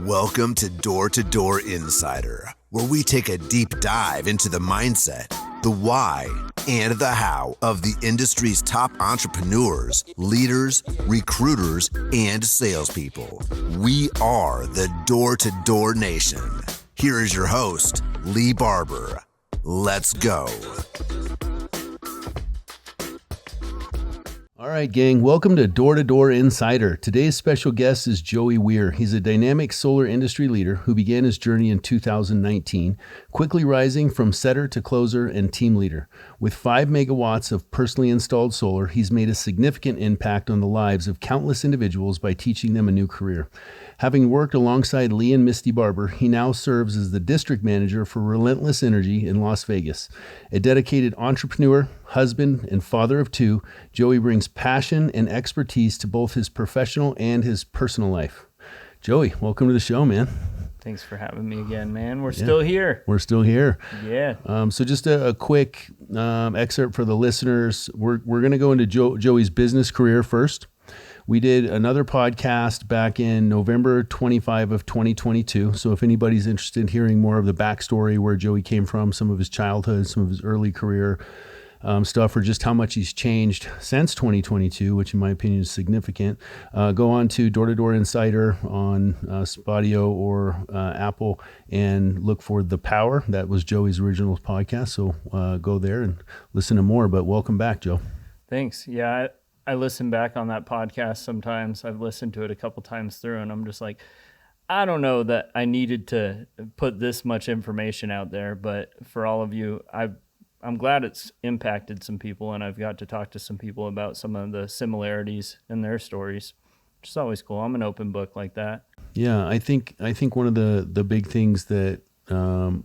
Welcome to Door2Door Insider, where we take a deep dive into the mindset, the why, and the how of the industry's top entrepreneurs, leaders, recruiters, and salespeople. We are the Door2Door Nation. Here is your host, Lee Barber. Let's go. All right, gang, welcome to Door2Door Insider. Today's special guest is Joey Wier. He's a dynamic solar industry leader who began his journey in 2019, quickly rising from setter to closer and team leader. With 5 megawatts of personally installed solar, he's made a significant impact on the lives of countless individuals by teaching them a new career. Having worked alongside Lee and Misty Barber, he now serves as the district manager for Relentless Energy in Las Vegas. A dedicated entrepreneur, husband, and father of 2, Joey brings passion and expertise to both his professional and his personal life. Joey, welcome to the show, man. Thanks for having me again, man. We're still here. We're still here. Yeah. So just a quick excerpt for the listeners. We're going to go into Joey's business career first. We did another podcast back in November 25 of 2022. So if anybody's interested in hearing more of the backstory, where Joey came from, some of his childhood, some of his early career stuff, or just how much he's changed since 2022, which in my opinion is significant, go on to Door2Door Insider on Spotify or Apple and look for The Power. That was Joey's original podcast. So go there and listen to more. But welcome back, Joe. Thanks. Yeah, I listen back on that podcast sometimes. I've listened to it a couple times through, and I'm just like, I don't know that I needed to put this much information out there, but for all of you, I'm glad it's impacted some people, and I've got to talk to some people about some of the similarities in their stories, which is always cool. I'm an open book like that. Yeah, I think one of the big things that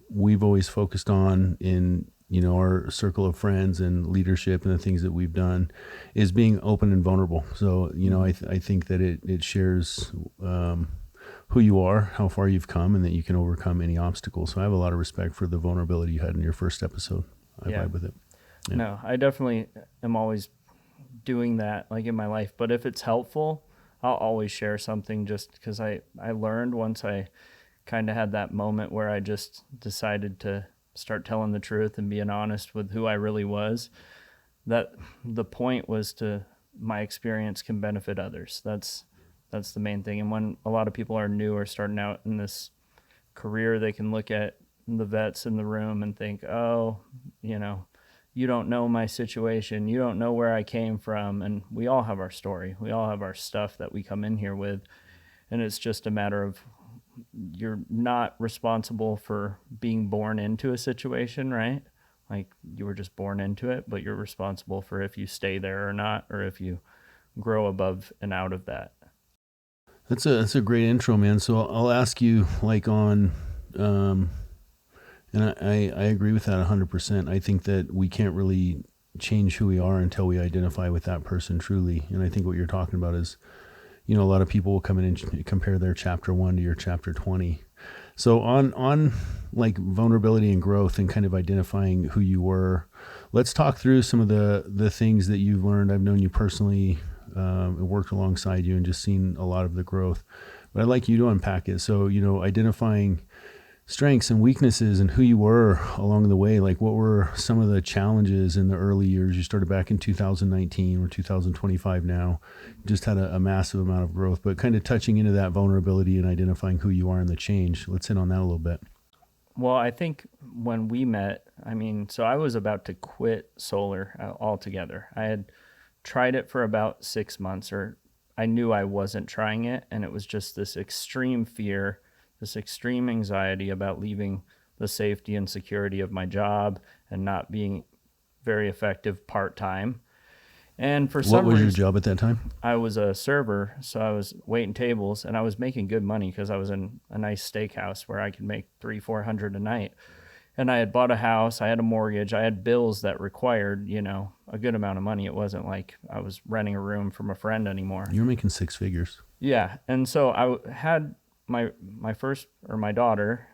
we've always focused on in our circle of friends and leadership and the things that we've done is being open and vulnerable. So, I think that it shares who you are, how far you've come, and that you can overcome any obstacle. So I have a lot of respect for the vulnerability you had in your first episode. I vibe with it. Yeah. No, I definitely am always doing that, like in my life. But if it's helpful, I'll always share something, just because I learned once I kind of had that moment where I just decided to start telling the truth and being honest with who I really was, that the point was to my experience can benefit others. That's the main thing. And when a lot of people are new or starting out in this career, they can look at the vets in the room and think, oh, you don't know my situation. You don't know where I came from. And we all have our story. We all have our stuff that we come in here with. And it's just a matter of, you're not responsible for being born into a situation, right? Like, you were just born into it, but you're responsible for if you stay there or not, or if you grow above and out of that. That's a great intro, man. So I'll ask you, like, on, and I agree with that 100%. I think that we can't really change who we are until we identify with that person truly. And I think what you're talking about is, a lot of people will come in and compare their chapter 1 to your chapter 20. So on like vulnerability and growth and kind of identifying who you were, let's talk through some of the things that you've learned. I've known you personally, and worked alongside you and just seen a lot of the growth, but I'd like you to unpack it. So, identifying strengths and weaknesses and who you were along the way. Like, what were some of the challenges in the early years? You started back in 2019, we're 2025 now, just had a massive amount of growth, but kind of touching into that vulnerability and identifying who you are and the change. Let's hit on that a little bit. Well, I think when we met, so I was about to quit solar altogether. I had tried it for about 6 months, or I knew I wasn't trying it. And it was just this extreme fear, this extreme anxiety about leaving the safety and security of my job and not being very effective part-time. And for some reason, what was your job at that time? I was a server, so I was waiting tables, and I was making good money because I was in a nice steakhouse where I could make $300-400 a night. And I had bought a house, I had a mortgage, I had bills that required, a good amount of money. It wasn't like I was renting a room from a friend anymore. You were making 6 figures. Yeah, and so I had my daughter,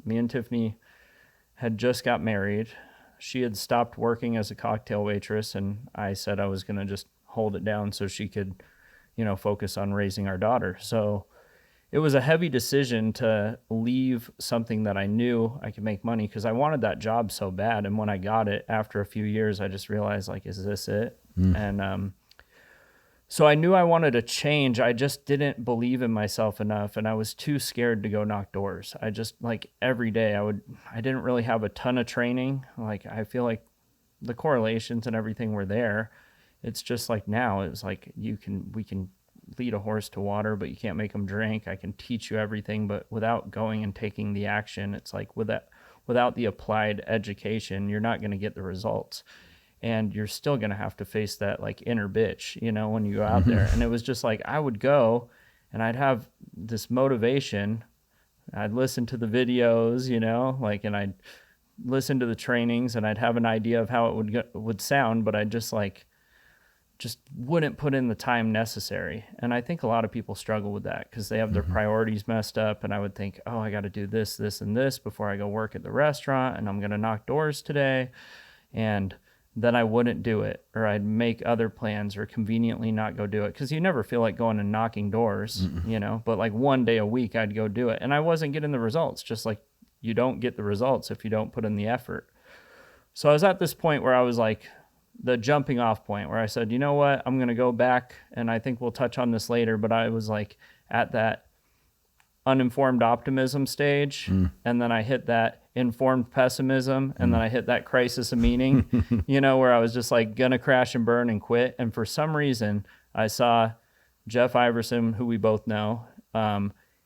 me and Tiffany, had just got married. She had stopped working as a cocktail waitress, and I said I was going to just hold it down so she could, focus on raising our daughter. So it was a heavy decision to leave something that I knew I could make money, because I wanted that job so bad. And when I got it after a few years, I just realized, like, is this it? And so I knew I wanted to change. I just didn't believe in myself enough, and I was too scared to go knock doors. I just, like, every day I didn't really have a ton of training. Like, I feel like the correlations and everything were there. It's just like now, it's like we can lead a horse to water, but you can't make them drink. I can teach you everything, but without going and taking the action, it's like without the applied education, you're not going to get the results. And you're still going to have to face that, like, inner bitch, when you go out there. And it was just like, I would go and I'd have this motivation. I'd listen to the videos, and I'd listen to the trainings, and I'd have an idea of how it would sound, but I just wouldn't put in the time necessary. And I think a lot of people struggle with that because they have their priorities messed up. And I would think, oh, I got to do this, this, and this before I go work at the restaurant, and I'm going to knock doors today. And then I wouldn't do it, or I'd make other plans or conveniently not go do it, because you never feel like going and knocking doors, but like one day a week I'd go do it. And I wasn't getting the results, just like you don't get the results if you don't put in the effort. So I was at this point where I was like, the jumping off point where I said, you know what, I'm going to go back, and I think we'll touch on this later, but I was like at that uninformed optimism stage, and then I hit that informed pessimism, and then I hit that crisis of meaning, where I was just like gonna crash and burn and quit. And for some reason, I saw Jeff Iverson, who we both know.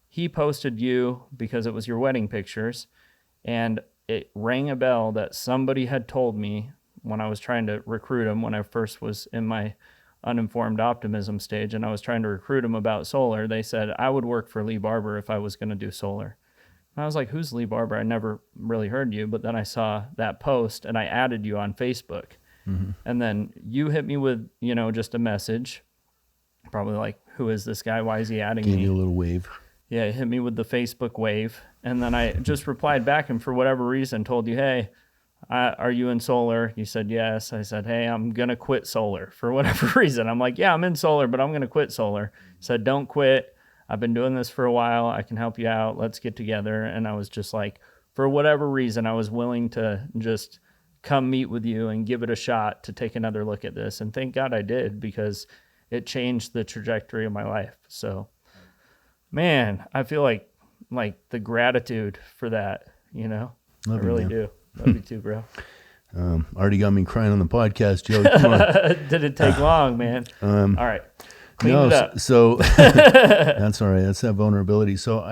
He posted you because it was your wedding pictures, and it rang a bell that somebody had told me when I was trying to recruit him, when I first was in my uninformed optimism stage and I was trying to recruit him about solar. They said I would work for Lee Barber if I was going to do solar. And I was like, who's Lee Barber? I never really heard you. But then I saw that post and I added you on Facebook. And then you hit me with, just a message, probably like, who is this guy? Why is he adding me? Gave you a little wave. Yeah, hit me with the Facebook wave. And then I just replied back, and for whatever reason told you, hey, are you in solar? You said yes. I said, hey, I'm going to quit solar for whatever reason. I'm like, yeah, I'm in solar, but I'm going to quit solar. Said, don't quit. I've been doing this for a while. I can help you out. Let's get together. And I was just like, for whatever reason, I was willing to just come meet with you and give it a shot to take another look at this. And thank God I did, because it changed the trajectory of my life. So, man, I feel like the gratitude for that, I really do. Love you too, bro. Already got me crying on the podcast, Joey. Come on. Didn't take long, man. All right. Clean it up. So that's all right. That's that vulnerability. So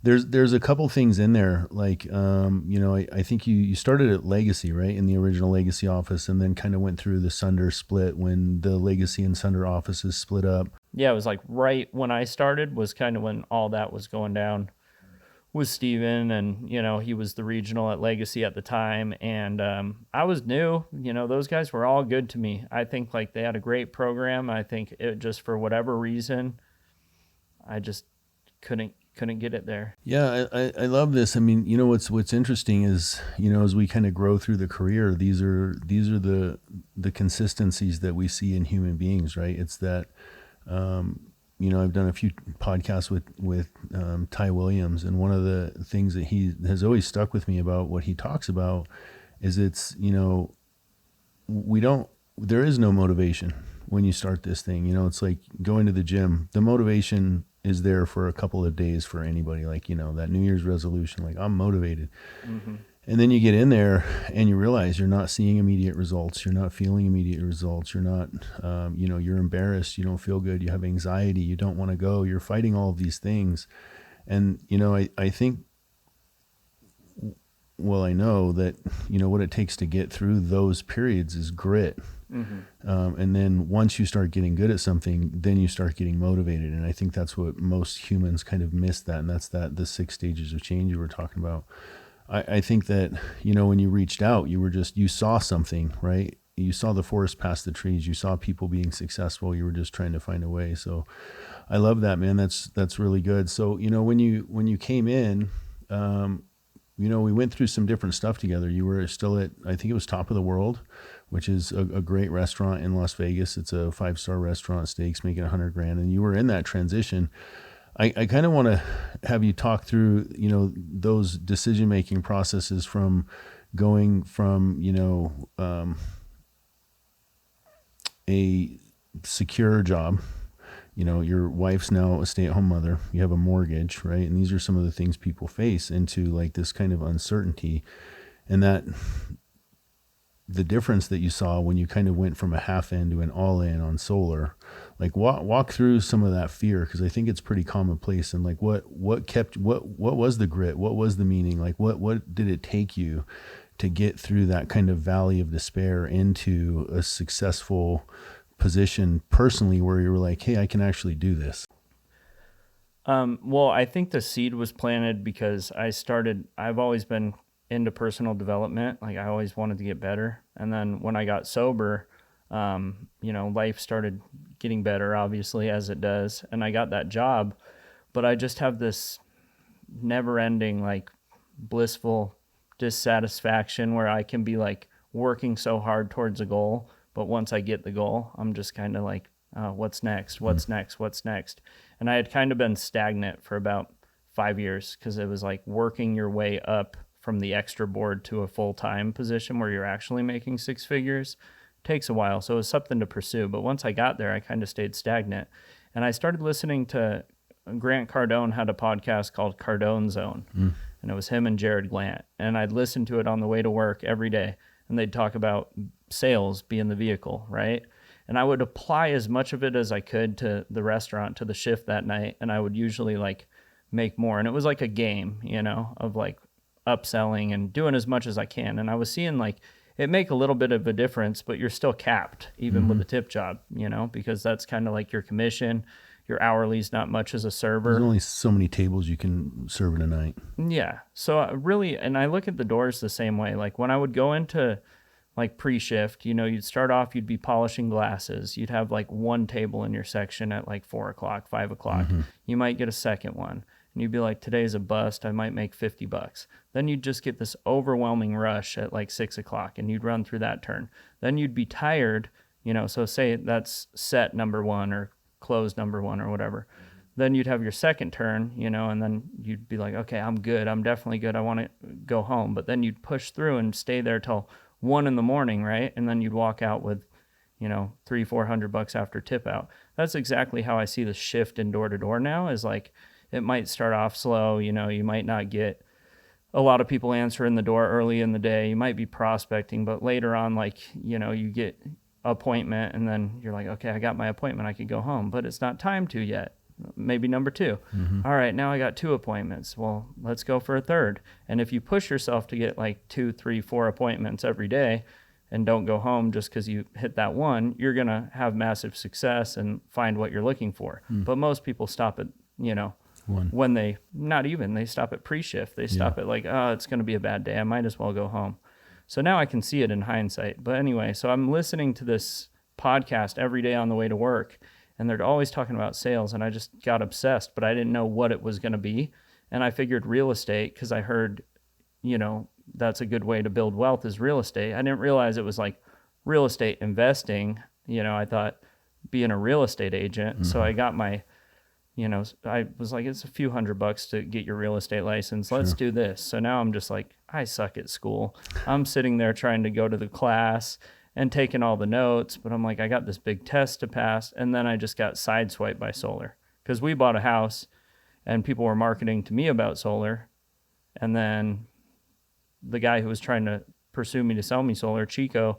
there's a couple things in there. Like, I think you started at Legacy, right? In the original Legacy office, and then kind of went through the Sunder split when the Legacy and Sunder offices split up. Yeah. It was like right when I started was kind of when all that was going down with Steven, and he was the regional at Legacy at the time, and I was new. Those guys were all good to me. I think like they had a great program. I think it just, for whatever reason, I just couldn't get it there. Yeah, I love this. I mean, what's interesting is, as we kind of grow through the career, these are the consistencies that we see in human beings, right? It's that I've done a few podcasts with Ty Williams, and one of the things that he has always stuck with me about what he talks about is there is no motivation when you start this thing. It's like going to the gym. The motivation is there for a couple of days for anybody, like, that New Year's resolution, like, I'm motivated. And then you get in there and you realize you're not seeing immediate results. You're not feeling immediate results. You're not, you're embarrassed. You don't feel good. You have anxiety. You don't want to go. You're fighting all of these things. And, I think, I know that, what it takes to get through those periods is grit. And then once you start getting good at something, then you start getting motivated. And I think that's what most humans kind of miss that. And that's the 6 stages of change you were talking about. I think that, when you reached out, you saw something, right? You saw the forest past the trees. You saw people being successful. You were just trying to find a way. So I love that, man. That's really good. So, when you came in, we went through some different stuff together. You were still at, I think it was Top of the World, which is a great restaurant in Las Vegas. It's a 5-star restaurant, steaks, making $100,000. And you were in that transition. I kind of want to have you talk through, those decision-making processes from going from, a secure job. Your wife's now a stay-at-home mother. You have a mortgage, right? And these are some of the things people face into like this kind of uncertainty, and that the difference that you saw when you kind of went from a half in to an all in on solar. Like walk through some of that fear, because I think it's pretty commonplace. And like what was the grit? What was the meaning? Like what did it take you to get through that kind of valley of despair into a successful position personally where you were like, hey, I can actually do this? Well, I think the seed was planted because I've always been into personal development. Like I always wanted to get better. And then when I got sober, life started getting better, obviously, as it does. And I got that job, but I just have this never ending, like blissful dissatisfaction where I can be like working so hard towards a goal. But once I get the goal, I'm just kind of like, what's next? What's next? What's next? And I had kind of been stagnant for about 5 years because it was like working your way up from the extra board to a full-time position where you're actually making six figures. Takes a while. So it was something to pursue. But once I got there, I kind of stayed stagnant. And I started listening to Grant Cardone had a podcast called Cardone Zone. And it was him and Jared Glant. And I'd listen to it on the way to work every day. And they'd talk about sales being the vehicle, right? And I would apply as much of it as I could to the restaurant, to the shift that night. And I would usually like make more. And it was like a game, of like upselling and doing as much as I can. And I was seeing like it make a little bit of a difference, but you're still capped even with a tip job, because that's kind of like your commission. Your hourly's not much as a server. There's only so many tables you can serve in a night. Yeah. So and I look at the doors the same way. Like when I would go into like pre-shift, you'd start off, you'd be polishing glasses. You'd have like one table in your section at like 4 o'clock, 5 o'clock. You might get a second one. And you'd be like, today's a bust. I might make $50. Then you'd just get this overwhelming rush at like 6 o'clock and you'd run through that turn. Then you'd be tired, so say that's set number one or close number one or whatever. Then you'd have your second turn, and then you'd be like, okay, I'm good. I'm definitely good. I want to go home. But then you'd push through and stay there till 1 a.m, right? And then you'd walk out with, $300-400 after tip out. That's exactly how I see the shift in door-to-door now is like, it might start off slow, you might not get a lot of people answering the door early in the day. You might be prospecting, but later on, like, you get appointment and then you're like, okay, I got my appointment. I could go home, but it's not time to yet. Maybe number 2. All right, now I got 2 appointments. Well, let's go for a third. And if you push yourself to get like 2, 3, 4 appointments every day and don't go home just because you hit that one, you're going to have massive success and find what you're looking for. But most people stop at, when they stop at pre-shift. They stop at like, oh, it's going to be a bad day. I might as well go home. So now I can see it in hindsight. But anyway, so I'm listening to this podcast every day on the way to work, and they're always talking about sales, and I just got obsessed, but I didn't know what it was going to be. And I figured real estate, because I heard, that's a good way to build wealth is real estate. I didn't realize it was like real estate investing. I thought being a real estate agent. So I got my, I was like, it's a few $100 to get your real estate license. Let's do this. So now I'm just like, I suck at school. I'm sitting there trying to go to the class and taking all the notes, but I'm like, I got this big test to pass. And then I just got sideswiped by solar because we bought a house and people were marketing to me about solar. And then the guy who was trying to pursue me to sell me solar, Chico,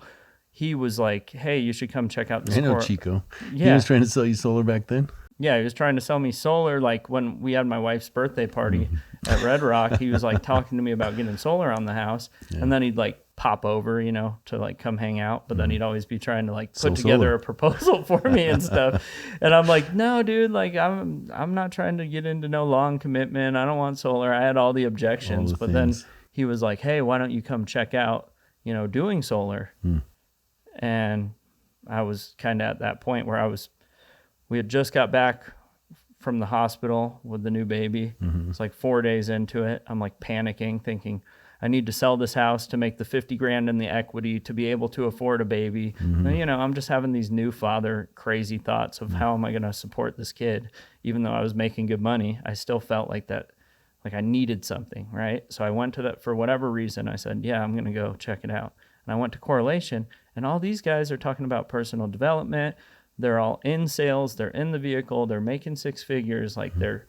he was like, hey, you should come check out this. I know Chico. Yeah. He was trying to sell you solar back then? Yeah, he was trying to sell me solar. Like when we had my wife's birthday party at Red Rock, he was like talking to me about getting solar on the house. Yeah. And then he'd like pop over, to like come hang out. But then he'd always be trying to like put together a proposal for me and stuff. And I'm like, no, dude, like I'm not trying to get into no long commitment. I don't want solar. I had all the objections. But then he was like, hey, why don't you come check out, doing solar? And I was kind of at that point where we had just got back from the hospital with the new baby. It's like 4 days into it. I'm like panicking, thinking, I need to sell this house to make the 50 grand in the equity to be able to afford a baby. And, you know, I'm just having these new father crazy thoughts of how am I going to support this kid? Even though I was making good money, I still felt like that, like I needed something, right? So I went to that for whatever reason. I said, yeah, I'm going to go check it out. And I went to Correlation, and all these guys are talking about personal development. They're all in sales. They're in the vehicle. They're making six figures. Like they're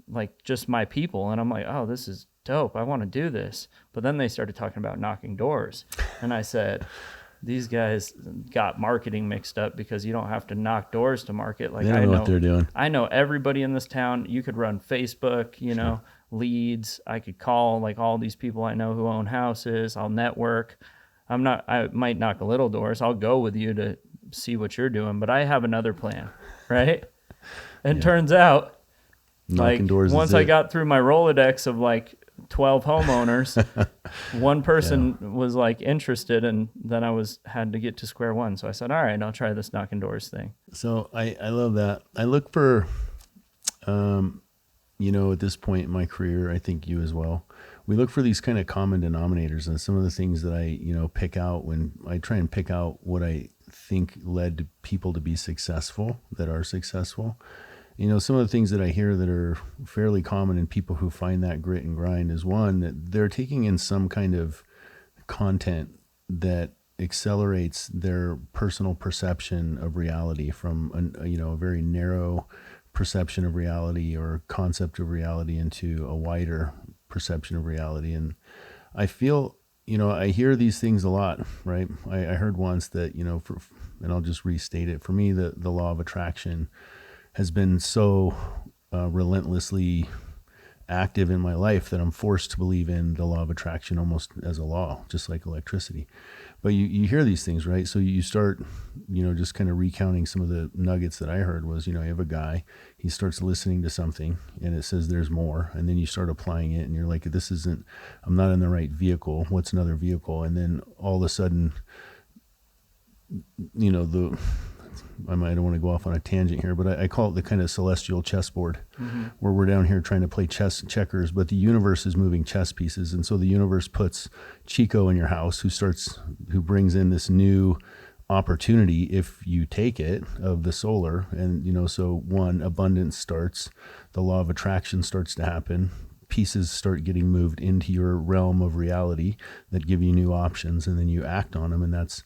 like just my people. And I'm like, oh, this is dope. I want to do this. But then they started talking about knocking doors. And I said, these guys got marketing mixed up because you don't have to knock doors to market. Like they don't know what they're doing. I know everybody in this town. You could run Facebook, you know, leads. I could call like all these people I know who own houses. I'll network. I might knock a little doors. I'll go with you to see what you're doing, but I have another plan, right? And turns out, knocking like doors once I got through my Rolodex of like 12 homeowners, one person was like interested, and then I had to get to square one. So I said, all right, I'll try this knocking doors thing. So I love that. I look for, you know, at this point in my career, I think you as well, we look for these kind of common denominators, and some of the things that I, you know, pick out when I try and pick out what I think led to people to be successful, that are successful. You know, some of the things that I hear that are fairly common in people who find that grit and grind is, one, that they're taking in some kind of content that accelerates their personal perception of reality from a very narrow perception of reality or concept of reality into a wider perception of reality. And I feel, you know, I hear these things a lot, right? I heard once that, you know, and I'll just restate it. For me, the law of attraction has been so relentlessly active in my life that I'm forced to believe in the law of attraction almost as a law, just like electricity. But you hear these things, right? So you start, you know, just kind of recounting some of the nuggets that I heard was, you know, you have a guy, he starts listening to something and it says there's more. And then you start applying it and you're like, I'm not in the right vehicle. What's another vehicle? And then all of a sudden, you know, I don't want to go off on a tangent here, but I call it the kind of celestial chessboard, where we're down here trying to play checkers, but the universe is moving chess pieces. And so the universe puts Chico in your house who brings in this new opportunity, if you take it, of the solar. And, you know, so one, abundance starts, the law of attraction starts to happen. Pieces start getting moved into your realm of reality that give you new options, and then you act on them. And that's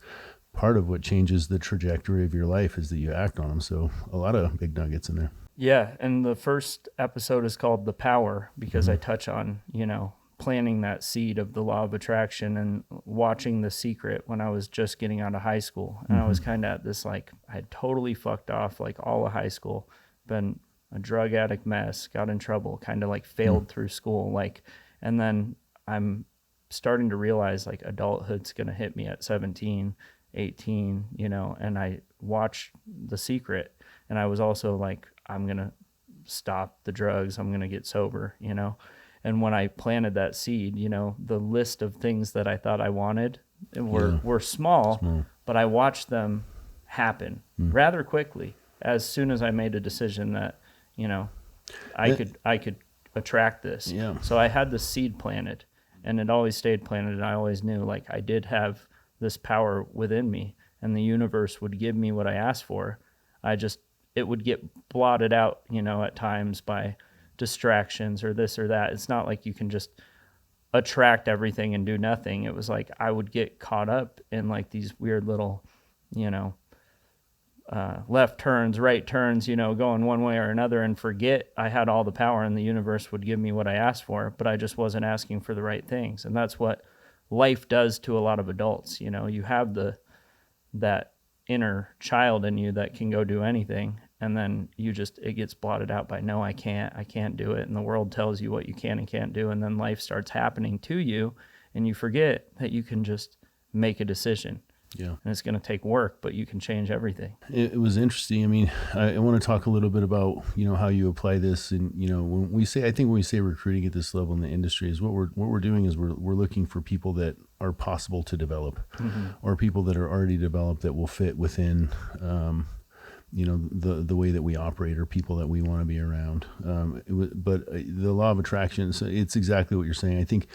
part of what changes the trajectory of your life, is that you act on them. So a lot of big nuggets in there. Yeah. And the first episode is called The Power, because I touch on, you know, planting that seed of the law of attraction and watching The Secret when I was just getting out of high school. And I was kind of at this, like, I had totally fucked off like all of high school, been a drug addict mess, got in trouble, kind of like failed through school. Like, and then I'm starting to realize like adulthood's going to hit me at 17, 18, you know, and I watched The Secret, and I was also like, I'm going to stop the drugs. I'm going to get sober, you know? And when I planted that seed, you know, the list of things that I thought I wanted were small, but I watched them happen rather quickly as soon as I made a decision that, you know, I could attract this. Yeah. So I had the seed planted, and it always stayed planted. And I always knew like I did have this power within me, and the universe would give me what I asked for. It would get blotted out, you know, at times by distractions or this or that. It's not like you can just attract everything and do nothing. It was like I would get caught up in like these weird little, you know, left turns, right turns, you know, going one way or another, and forget I had all the power, and the universe would give me what I asked for, but I just wasn't asking for the right things. And that's what life does to a lot of adults. You know, you have that inner child in you that can go do anything, and then it gets blotted out by, no, I can't do it. And the world tells you what you can and can't do. And then life starts happening to you, and you forget that you can just make a decision. Yeah. And it's going to take work, but you can change everything. It was interesting. I mean, I want to talk a little bit about, you know, how you apply this. And, you know, when we say recruiting at this level in the industry, is what we're doing is we're looking for people that are possible to develop, or people that are already developed that will fit within, you know, the way that we operate, or people that we want to be around. But the law of attraction, so it's exactly what you're saying. I think,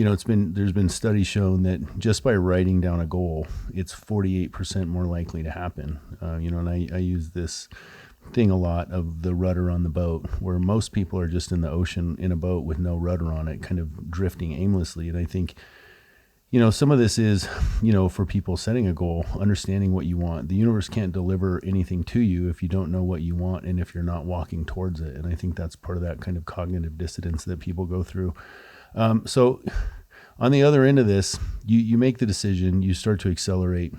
there's been studies shown that just by writing down a goal, it's 48% more likely to happen. And I use this thing a lot of the rudder on the boat, where most people are just in the ocean in a boat with no rudder on it, kind of drifting aimlessly. And I think, some of this is, for people setting a goal, understanding what you want. The universe can't deliver anything to you if you don't know what you want and if you're not walking towards it. And I think that's part of that kind of cognitive dissonance that people go through. So on the other end of this, you make the decision, you start to accelerate.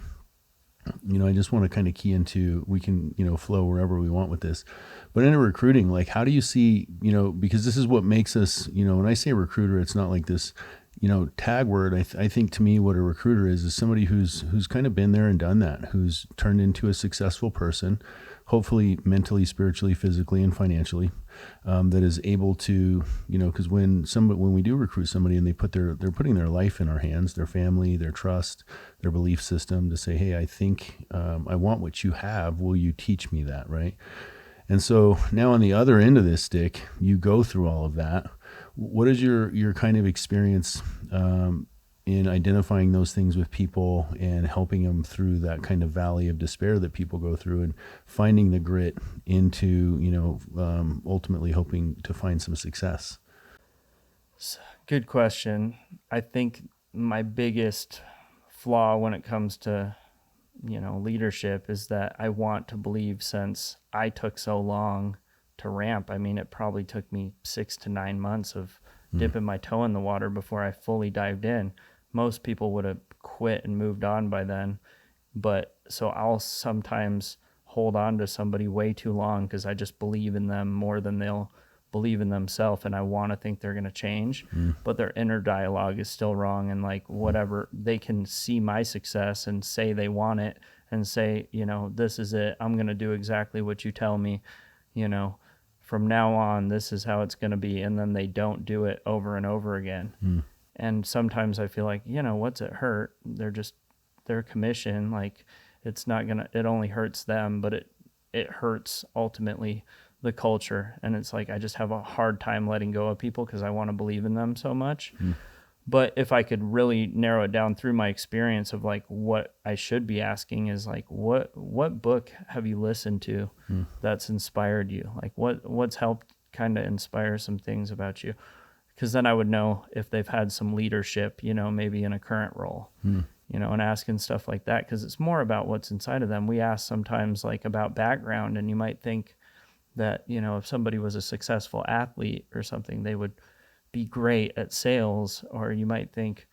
I just want to kind of key into, we can, flow wherever we want with this. But in recruiting, like, how do you see, because this is what makes us, when I say recruiter, it's not like this, tag word. I think to me, what a recruiter is somebody who's kind of been there and done that, who's turned into a successful person, hopefully mentally, spiritually, physically, and financially, that is able to, because when we do recruit somebody and they're putting their life in our hands, their family, their trust, their belief system, to say, hey, I think I want what you have. Will you teach me that, right? And so now on the other end of this stick, you go through all of that. What is your kind of experience in identifying those things with people and helping them through that kind of valley of despair that people go through, and finding the grit into, ultimately hoping to find some success? Good question. I think my biggest flaw when it comes to, leadership is that I want to believe, since I took so long to ramp. I mean, it probably took me 6 to 9 months of dipping my toe in the water before I fully dived in. Most people would have quit and moved on by then. But so I'll sometimes hold on to somebody way too long because I just believe in them more than they'll believe in themselves. And I want to think they're going to change, but their inner dialogue is still wrong. And like, whatever, they can see my success and say they want it and say, this is it. I'm going to do exactly what you tell me, from now on, this is how it's going to be. And then they don't do it over and over again. And sometimes I feel like, what's it hurt? They're just, their commission, like, it's not going to, it only hurts them, but it hurts ultimately the culture. And it's like, I just have a hard time letting go of people because I want to believe in them so much. But if I could really narrow it down through my experience of like what I should be asking is like, what book have you listened to that's inspired you? Like what's helped kind of inspire some things about you? Because then I would know if they've had some leadership, maybe in a current role, and asking stuff like that, because it's more about what's inside of them. We ask sometimes like about background, and you might think that, if somebody was a successful athlete or something, they would be great at sales, or you might think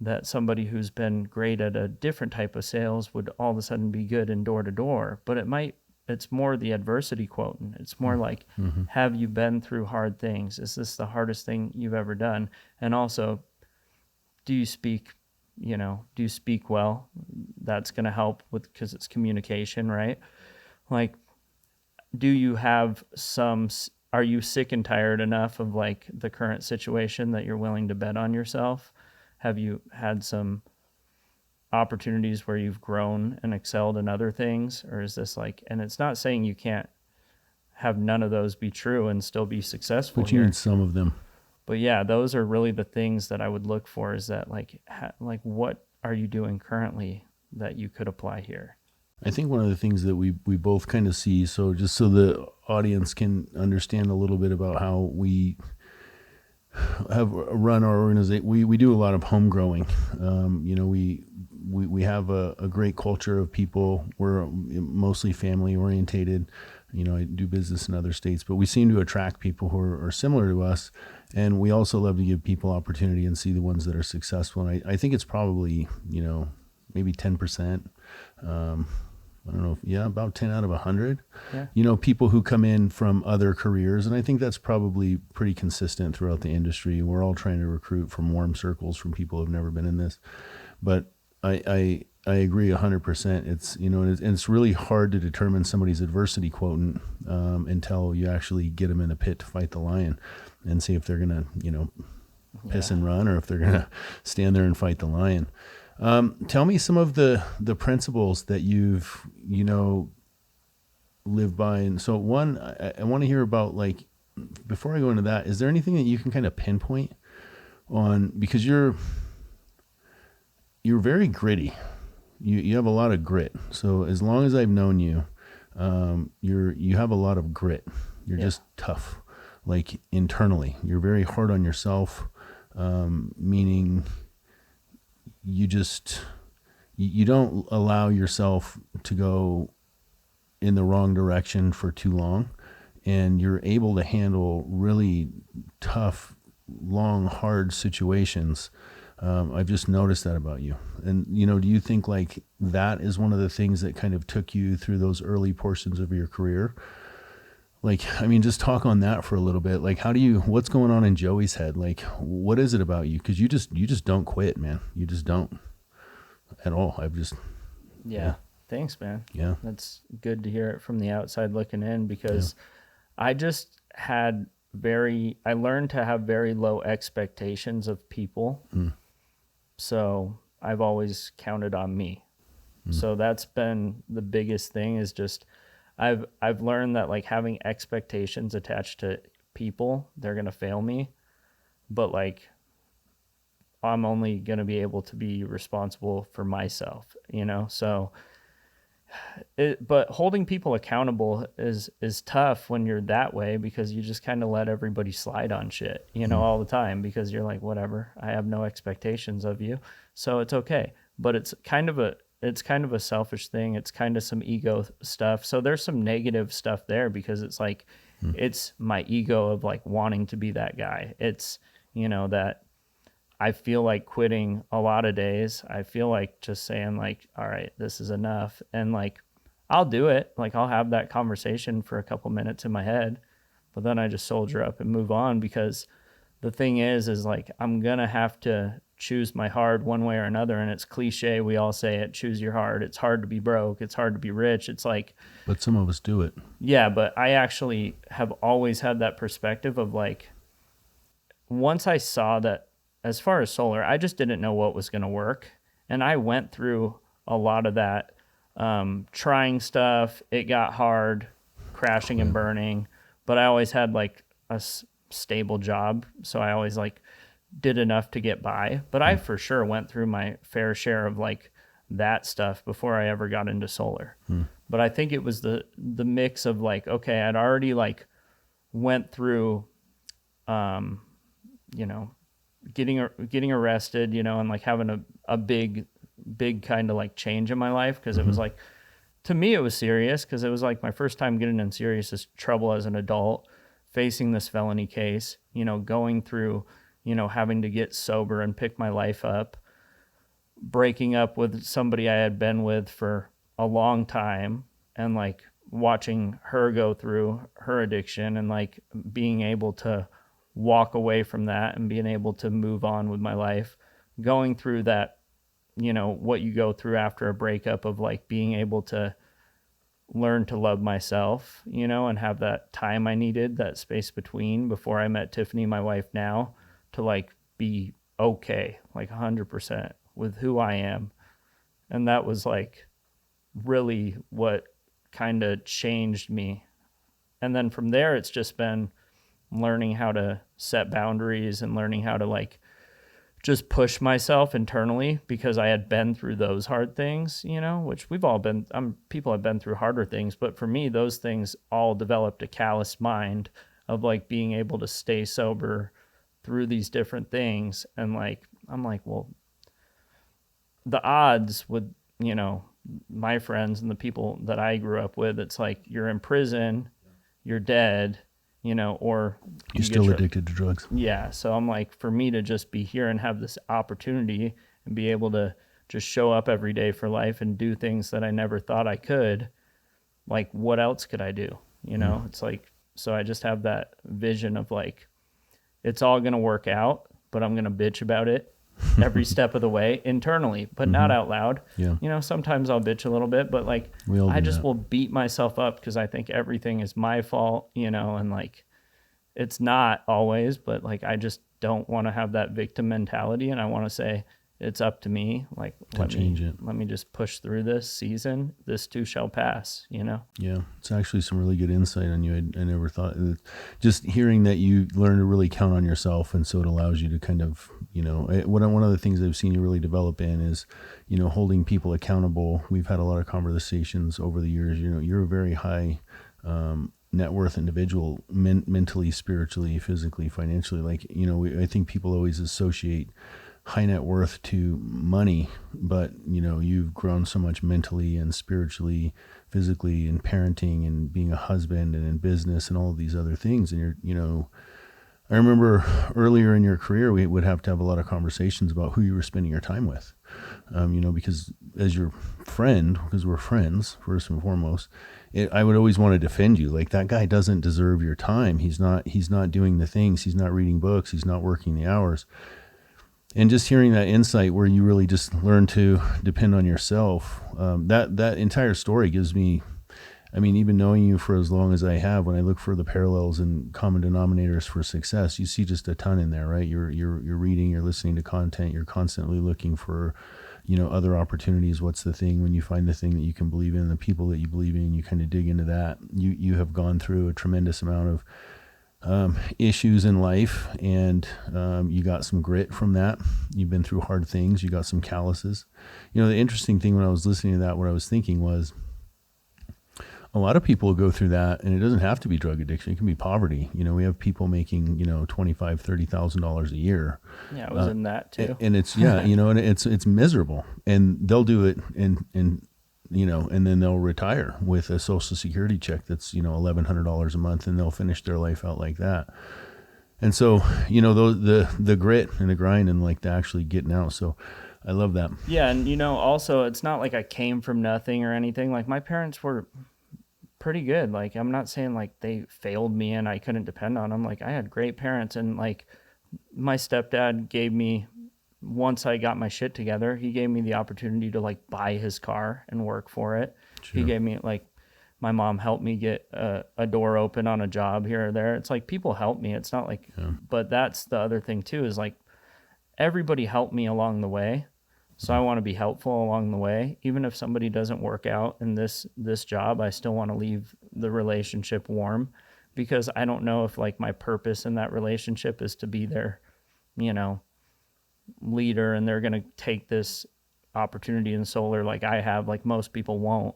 that somebody who's been great at a different type of sales would all of a sudden be good in door-to-door. But it's more the adversity quotient. It's more like, have you been through hard things? Is this the hardest thing you've ever done? And also, do you speak well? That's going to help with, because it's communication, right? Like, do you have are you sick and tired enough of like the current situation that you're willing to bet on yourself? Have you had some opportunities where you've grown and excelled in other things? Or is this like, and it's not saying you can't have none of those be true and still be successful. But you need some of them. But yeah, those are really the things that I would look for, is that like what are you doing currently that you could apply here? I think one of the things that we both kind of see, so just so the audience can understand a little bit about how we have run our organization, we do a lot of home growing. We have a great culture of people. We're mostly family orientated. I do business in other states, but we seem to attract people who are similar to us. And we also love to give people opportunity and see the ones that are successful. And I think it's probably, maybe 10%. I don't know about 10 out of 100, people who come in from other careers. And I think that's probably pretty consistent throughout the industry. We're all trying to recruit from warm circles, from people who've never been in this. But I agree 100%. It's, and it's really hard to determine somebody's adversity quotient until you actually get them in a pit to fight the lion and see if they're going to, piss and run, or if they're going to stand there and fight the lion. Tell me some of the principles that you've, lived by. And so one, I want to hear about, like, before I go into that, is there anything that you can kind of pinpoint because you're very gritty. You have a lot of grit. So as long as I've known you, you have a lot of grit. You're just tough, like internally. You're very hard on yourself, meaning you don't allow yourself to go in the wrong direction for too long, and you're able to handle really tough, long, hard situations. I've just noticed that about you. And, do you think like that is one of the things that kind of took you through those early portions of your career? Like, I mean, just talk on that for a little bit. Like, what's going on in Joey's head? Like, what is it about you? Cause you just don't quit, man. You just don't at all. Yeah. Thanks, man. Yeah. That's good to hear it from the outside looking in, because I just I learned to have very low expectations of people. So I've always counted on me. So that's been the biggest thing, is just, I've learned that like having expectations attached to people, they're going to fail me, but like, I'm only going to be able to be responsible for myself, so but holding people accountable is tough when you're that way, because you just kind of let everybody slide on shit, all the time, because you're like, whatever, I have no expectations of you, so it's okay. But it's kind of a selfish thing. It's kind of some ego stuff. So there's some negative stuff there, because it's like, it's my ego of like wanting to be that guy. It's, that I feel like quitting a lot of days. I feel like just saying like, all right, this is enough. And like, I'll do it. Like, I'll have that conversation for a couple minutes in my head, but then I just soldier up and move on, because the thing is like, I'm going to have to choose my hard one way or another. And it's cliche. We all say it, choose your hard. It's hard to be broke. It's hard to be rich. It's like, but some of us do it. Yeah. But I actually have always had that perspective of like, once I saw that, as far as solar, I just didn't know what was going to work. And I went through a lot of that, trying stuff. It got hard, crashing and burning, but I always had like a stable job. So I always like did enough to get by, but I for sure went through my fair share of like that stuff before I ever got into solar. But I think it was the mix of like, okay, I'd already like went through, getting arrested, and like having a big kind of like change in my life. Cause it was like, to me, it was serious, cause it was like my first time getting in serious trouble as an adult, facing this felony case, going through, having to get sober and pick my life up, breaking up with somebody I had been with for a long time, and like watching her go through her addiction, and like being able to walk away from that and being able to move on with my life, going through that, what you go through after a breakup, of like being able to learn to love myself, and have that time I needed, that space between before I met Tiffany, my wife now, to like be okay, like 100% with who I am. And that was like really what kind of changed me. And then from there, it's just been learning how to set boundaries and learning how to like just push myself internally, because I had been through those hard things, which we've all been, people have been through harder things, but for me, those things all developed a callous mind of like being able to stay sober through these different things. And like, I'm like, well, the odds with, my friends and the people that I grew up with, it's like, you're in prison, you're dead, or you're still addicted to drugs. Yeah. So I'm like, for me to just be here and have this opportunity and be able to just show up every day for life and do things that I never thought I could, like, what else could I do? It's like, so I just have that vision of like, it's all going to work out, but I'm going to bitch about it every step of the way internally, but not out loud. Yeah. Sometimes I'll bitch a little bit, but like, I just will beat myself up because I think everything is my fault, and like, it's not always, but like, I just don't want to have that victim mentality. And I want to say, it's up to me. Like, let me just push through this season. This too shall pass, Yeah. It's actually some really good insight on you. I never thought, just hearing that you learn to really count on yourself. And so it allows you to kind of One of the things I've seen you really develop in is, holding people accountable. We've had a lot of conversations over the years. You're a very high net worth individual, mentally, spiritually, physically, financially. I think people always associate high net worth to money, but you've grown so much mentally and spiritually, physically, and parenting and being a husband and in business and all of these other things. And I remember earlier in your career, we would have to have a lot of conversations about who you were spending your time with, because as your friend, because we're friends first and foremost, I would always want to defend you. Like, that guy doesn't deserve your time. He's not doing the things. He's not reading books. He's not working the hours. And just hearing that insight where you really just learn to depend on yourself, that entire story gives me, even knowing you for as long as I have, when I look for the parallels and common denominators for success, you see just a ton in there, right? You're reading, you're listening to content, you're constantly looking for, other opportunities. What's the thing? When you find the thing that you can believe in, the people that you believe in, you kind of dig into that. You have gone through a tremendous amount of issues in life, and you got some grit from that. You've been through hard things. You got some calluses. The interesting thing when I was listening to that, what I was thinking was, a lot of people go through that, and it doesn't have to be drug addiction. It can be poverty. We have people making, $25,000-$30,000 a year. Yeah, I was in that too. And it's, and it's miserable, and they'll do it and then they'll retire with a Social Security check that's, $1,100 a month, and they'll finish their life out like that. And so, the grit and the grind and like the actually getting out. So I love that. Yeah. And, also it's not like I came from nothing or anything. Like, my parents were pretty good. Like, I'm not saying like they failed me and I couldn't depend on them. Like, I had great parents, and like my stepdad gave me, once I got my shit together, he gave me the opportunity to like buy his car and work for it. Sure. He gave me, like, my mom helped me get a door open on a job here or there. It's like, people help me. It's not like, but that's the other thing too, is like, everybody helped me along the way. So I want to be helpful along the way. Even if somebody doesn't work out in this job, I still want to leave the relationship warm, because I don't know if like my purpose in that relationship is to be their, leader, and they're going to take this opportunity in solar like I have. Like, most people won't.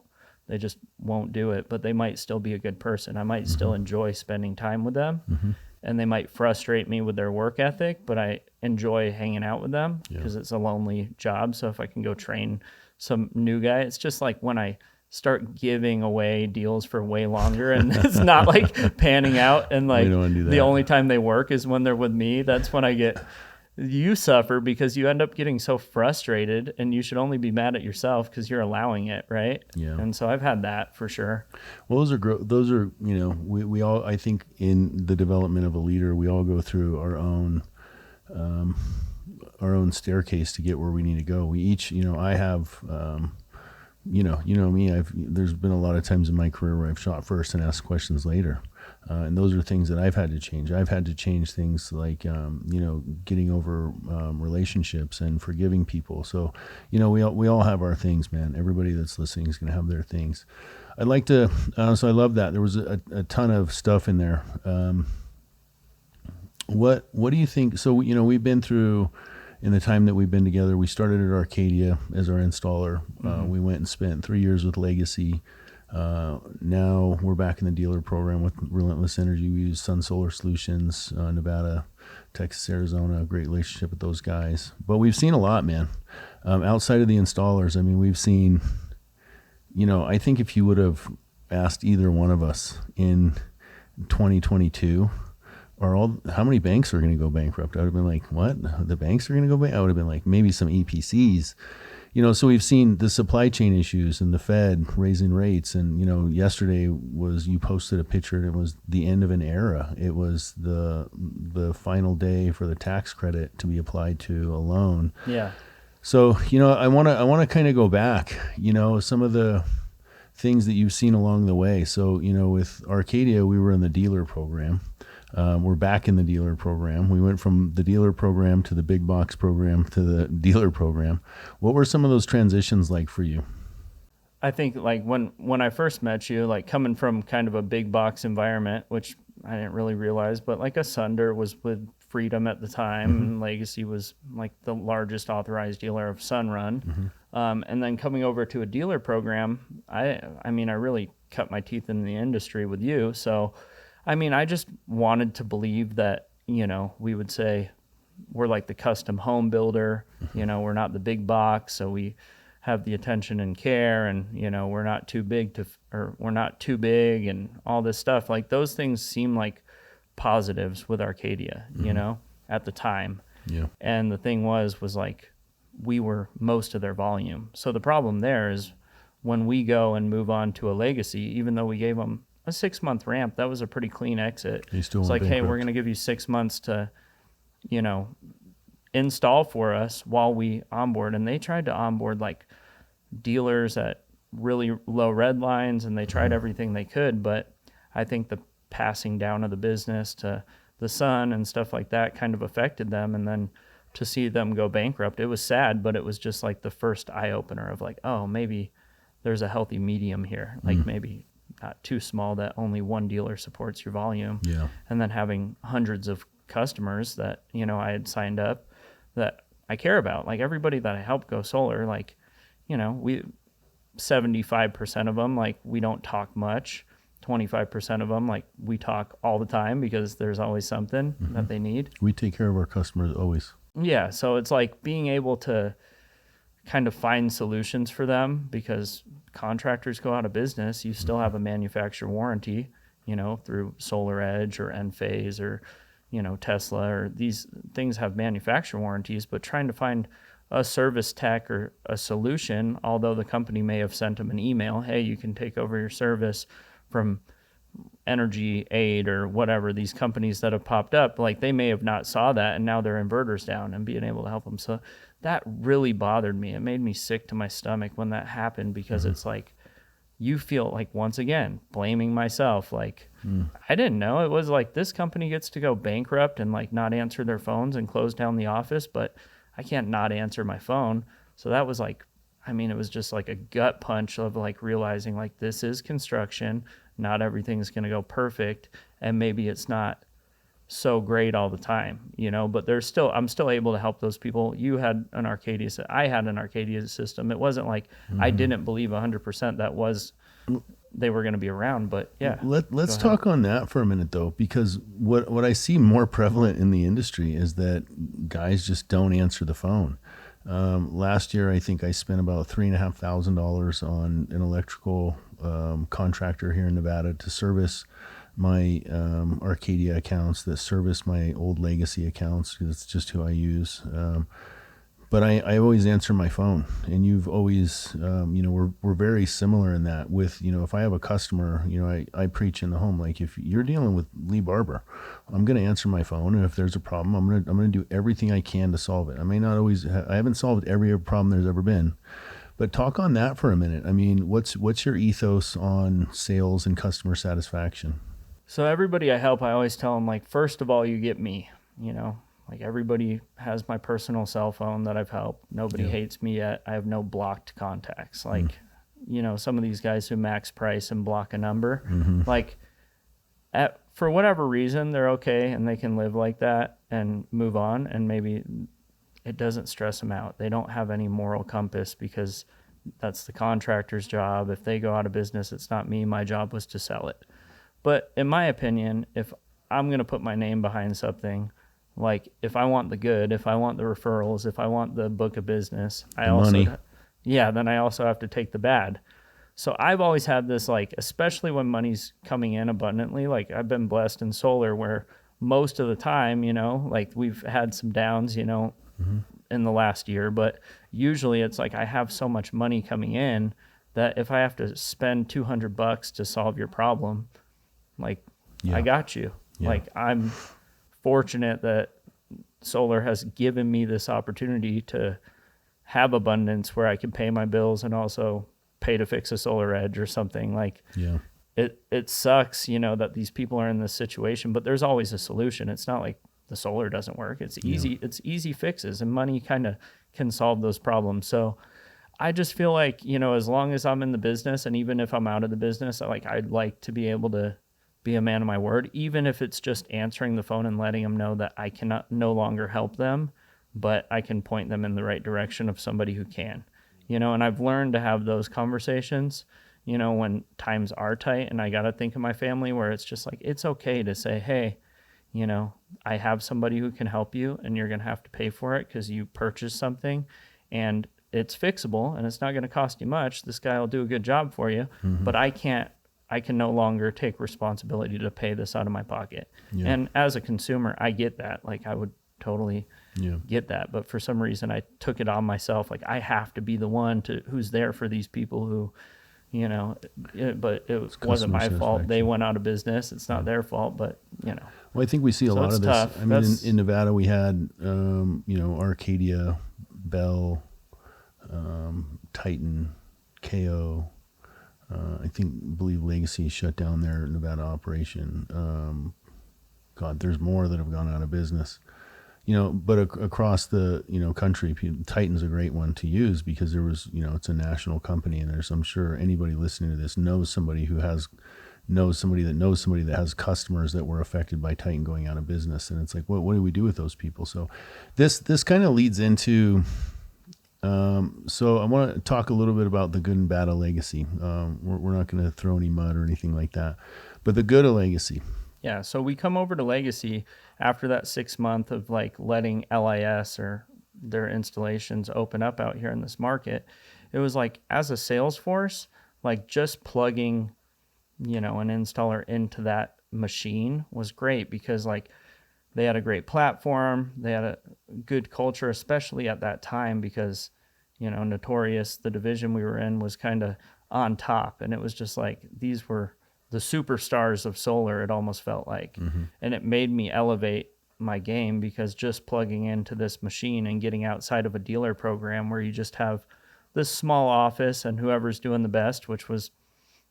They just won't do it, but they might still be a good person. I might still enjoy spending time with them, and they might frustrate me with their work ethic, but I enjoy hanging out with them because it's a lonely job. So if I can go train some new guy, it's just like when I start giving away deals for way longer and it's not like panning out, and like the only time they work is when they're with me. That's when you suffer, because you end up getting so frustrated, and you should only be mad at yourself because you're allowing it, right? Yeah. And so I've had that for sure. Well, those are we all, I think, in the development of a leader, we all go through our own staircase to get where we need to go. We each, I have, me, there's been a lot of times in my career where I've shot first and asked questions later. And those are things that I've had to change. I've had to change things like, getting over relationships and forgiving people. So, we all have our things, man. Everybody that's listening is going to have their things. I'd like to, so I love that. There was a ton of stuff in there. What do you think? So, we've been through, in the time that we've been together, we started at Arcadia as our installer. We went and spent 3 years with Legacy. Now we're back in the dealer program with Relentless Energy. We use Sun Solar Solutions, Nevada, Texas, Arizona, a great relationship with those guys. But we've seen a lot, man. Outside of the installers, we've seen, I think if you would have asked either one of us in 2022, how many banks are going to go bankrupt? I would have been like, what? The banks are going to go bankrupt? I would have been like, maybe some EPCs. So we've seen the supply chain issues and the Fed raising rates. And, yesterday you posted a picture, and it was the end of an era. It was the final day for the tax credit to be applied to a loan. Yeah. So, I want to kind of go back, some of the things that you've seen along the way. So, with Arcadia, we were in the dealer program. We're back in the dealer program. We went from the dealer program to the big box program to the dealer program. What were some of those transitions like for you? I think like when I first met you, like coming from kind of a big box environment, which I didn't really realize, but like Asunder was with Freedom at the time, and Legacy was like the largest authorized dealer of Sunrun. And then coming over to a dealer program, I mean, I really cut my teeth in the industry with you. So, I mean, I just wanted to believe that, you know, we would say we're like the custom home builder, you know, we're not the big box. So we have the attention and care, and, you know, we're not too big or we're not too big and all this stuff. Like those things seem like positives with Arcadia, you know, at the time. Yeah. And the thing was like, we were most of their volume. So the problem there is when we go and move on to a Legacy, even though we gave them a 6-month ramp, that was a pretty clean exit. It's like, hey, we're going to give you 6 months to, you know, install for us while we onboard. And they tried to onboard like dealers at really low red lines, and they tried everything they could. But I think the passing down of the business to the son and stuff like that kind of affected them. And then to see them go bankrupt, it was sad, but it was just like the first eye opener of like, oh, maybe there's a healthy medium here. Like maybe not too small that only one dealer supports your volume. Yeah. And then having hundreds of customers that, you know, I had signed up that I care about, like everybody that I help go solar, like, you know, 75% of them, like we don't talk much. 25% of them, like we talk all the time because there's always something that they need. We take care of our customers always. Yeah. So it's like being able to kind of find solutions for them, because contractors go out of business. You still have a manufacturer warranty, you know, through Solar Edge or Enphase or, you know, Tesla, or these things have manufacturer warranties, but trying to find a service tech or a solution, although the company may have sent them an email, hey, you can take over your service from Energy Aid or whatever, these companies that have popped up, like they may have not saw that, and now their inverter's down, and being able to help them. So that really bothered me. It made me sick to my stomach when that happened, because it's like, you feel like, once again, blaming myself. Like, I didn't know. It was like, this company gets to go bankrupt and like not answer their phones and close down the office, but I can't not answer my phone. So that was like, I mean, it was just like a gut punch of like realizing like, this is construction. Not everything's going to go perfect, and maybe it's not so great all the time, you know, but I'm still able to help those people. You had an Arcadia, I had an Arcadia system. It wasn't like I didn't believe 100% they were going to be around, but yeah. Let's talk on that for a minute though, because what I see more prevalent in the industry is that guys just don't answer the phone. Last year, I think I spent about $3,500 on an electrical contractor here in Nevada to service my Arcadia accounts, that service my old Legacy accounts, because it's just who I use. But I always answer my phone, and you've always, you know, we're very similar in that. With, you know, if I have a customer, you know, I preach in the home, like if you're dealing with Lee Barber, I'm going to answer my phone, and if there's a problem, I'm going to do everything I can to solve it. I may not always, I haven't solved every problem there's ever been, but talk on that for a minute. I mean, what's your ethos on sales and customer satisfaction? So everybody I help, I always tell them, like, first of all, you get me, you know. Like, everybody has my personal cell phone that I've helped. Nobody hates me yet. I have no blocked contacts. Like, you know, some of these guys who max price and block a number, like, for whatever reason, they're okay and they can live like that and move on. And maybe it doesn't stress them out. They don't have any moral compass, because that's the contractor's job. If they go out of business, it's not me. My job was to sell it. But in my opinion, if I'm going to put my name behind something, like, if I want the good, if I want the referrals, if I want the book of business, then I also have to take the bad. So I've always had this, like, especially when money's coming in abundantly, like I've been blessed in solar where most of the time, you know, like we've had some downs, you know, in the last year, but usually it's like I have so much money coming in that if I have to spend $200 to solve your problem, like, I got you. Like, I'm fortunate that solar has given me this opportunity to have abundance where I can pay my bills and also pay to fix a Solar Edge or something. Like, it sucks, you know, that these people are in this situation, but there's always a solution. It's not like the solar doesn't work. It's easy. It's easy fixes, and money kind of can solve those problems. So I just feel like, you know, as long as I'm in the business, and even if I'm out of the business, I'd like to be able to be a man of my word, even if it's just answering the phone and letting them know that I cannot no longer help them, but I can point them in the right direction of somebody who can, and I've learned to have those conversations, when times are tight, and I got to think of my family, where it's just like, it's okay to say, hey, I have somebody who can help you, and you're going to have to pay for it because you purchased something, and it's fixable and it's not going to cost you much. This guy will do a good job for you, but I can no longer take responsibility to pay this out of my pocket. Yeah. And as a consumer, I get that. Like, I would totally get that. But for some reason, I took it on myself. Like, I have to be the one who's there for these people who, but it wasn't my fault. They went out of business. It's not their fault, but, Well, I think we see a lot of this. Tough. I mean, in Nevada, we had, Arcadia, Bell, Titan, KO. I believe Legacy shut down their Nevada operation. God, there's more that have gone out of business. But across the country, Titan's a great one to use because there was it's a national company, and I'm sure anybody listening to this knows somebody that knows somebody that has customers that were affected by Titan going out of business, and it's like, what do we do with those people? So this kind of leads into. So I want to talk a little bit about the good and bad of Legacy. We're not going to throw any mud or anything like that, but the good of Legacy. Yeah. So we come over to Legacy after that 6 month of like letting LIS or their installations open up out here in this market. It was like, as a sales force, like just plugging, an installer into that machine was great because like they had a great platform. They had a good culture, especially at that time because, Notorious, the division we were in, was kind of on top. And it was just like, these were the superstars of solar, it almost felt like. Mm-hmm. And it made me elevate my game because just plugging into this machine and getting outside of a dealer program where you just have this small office and whoever's doing the best, which was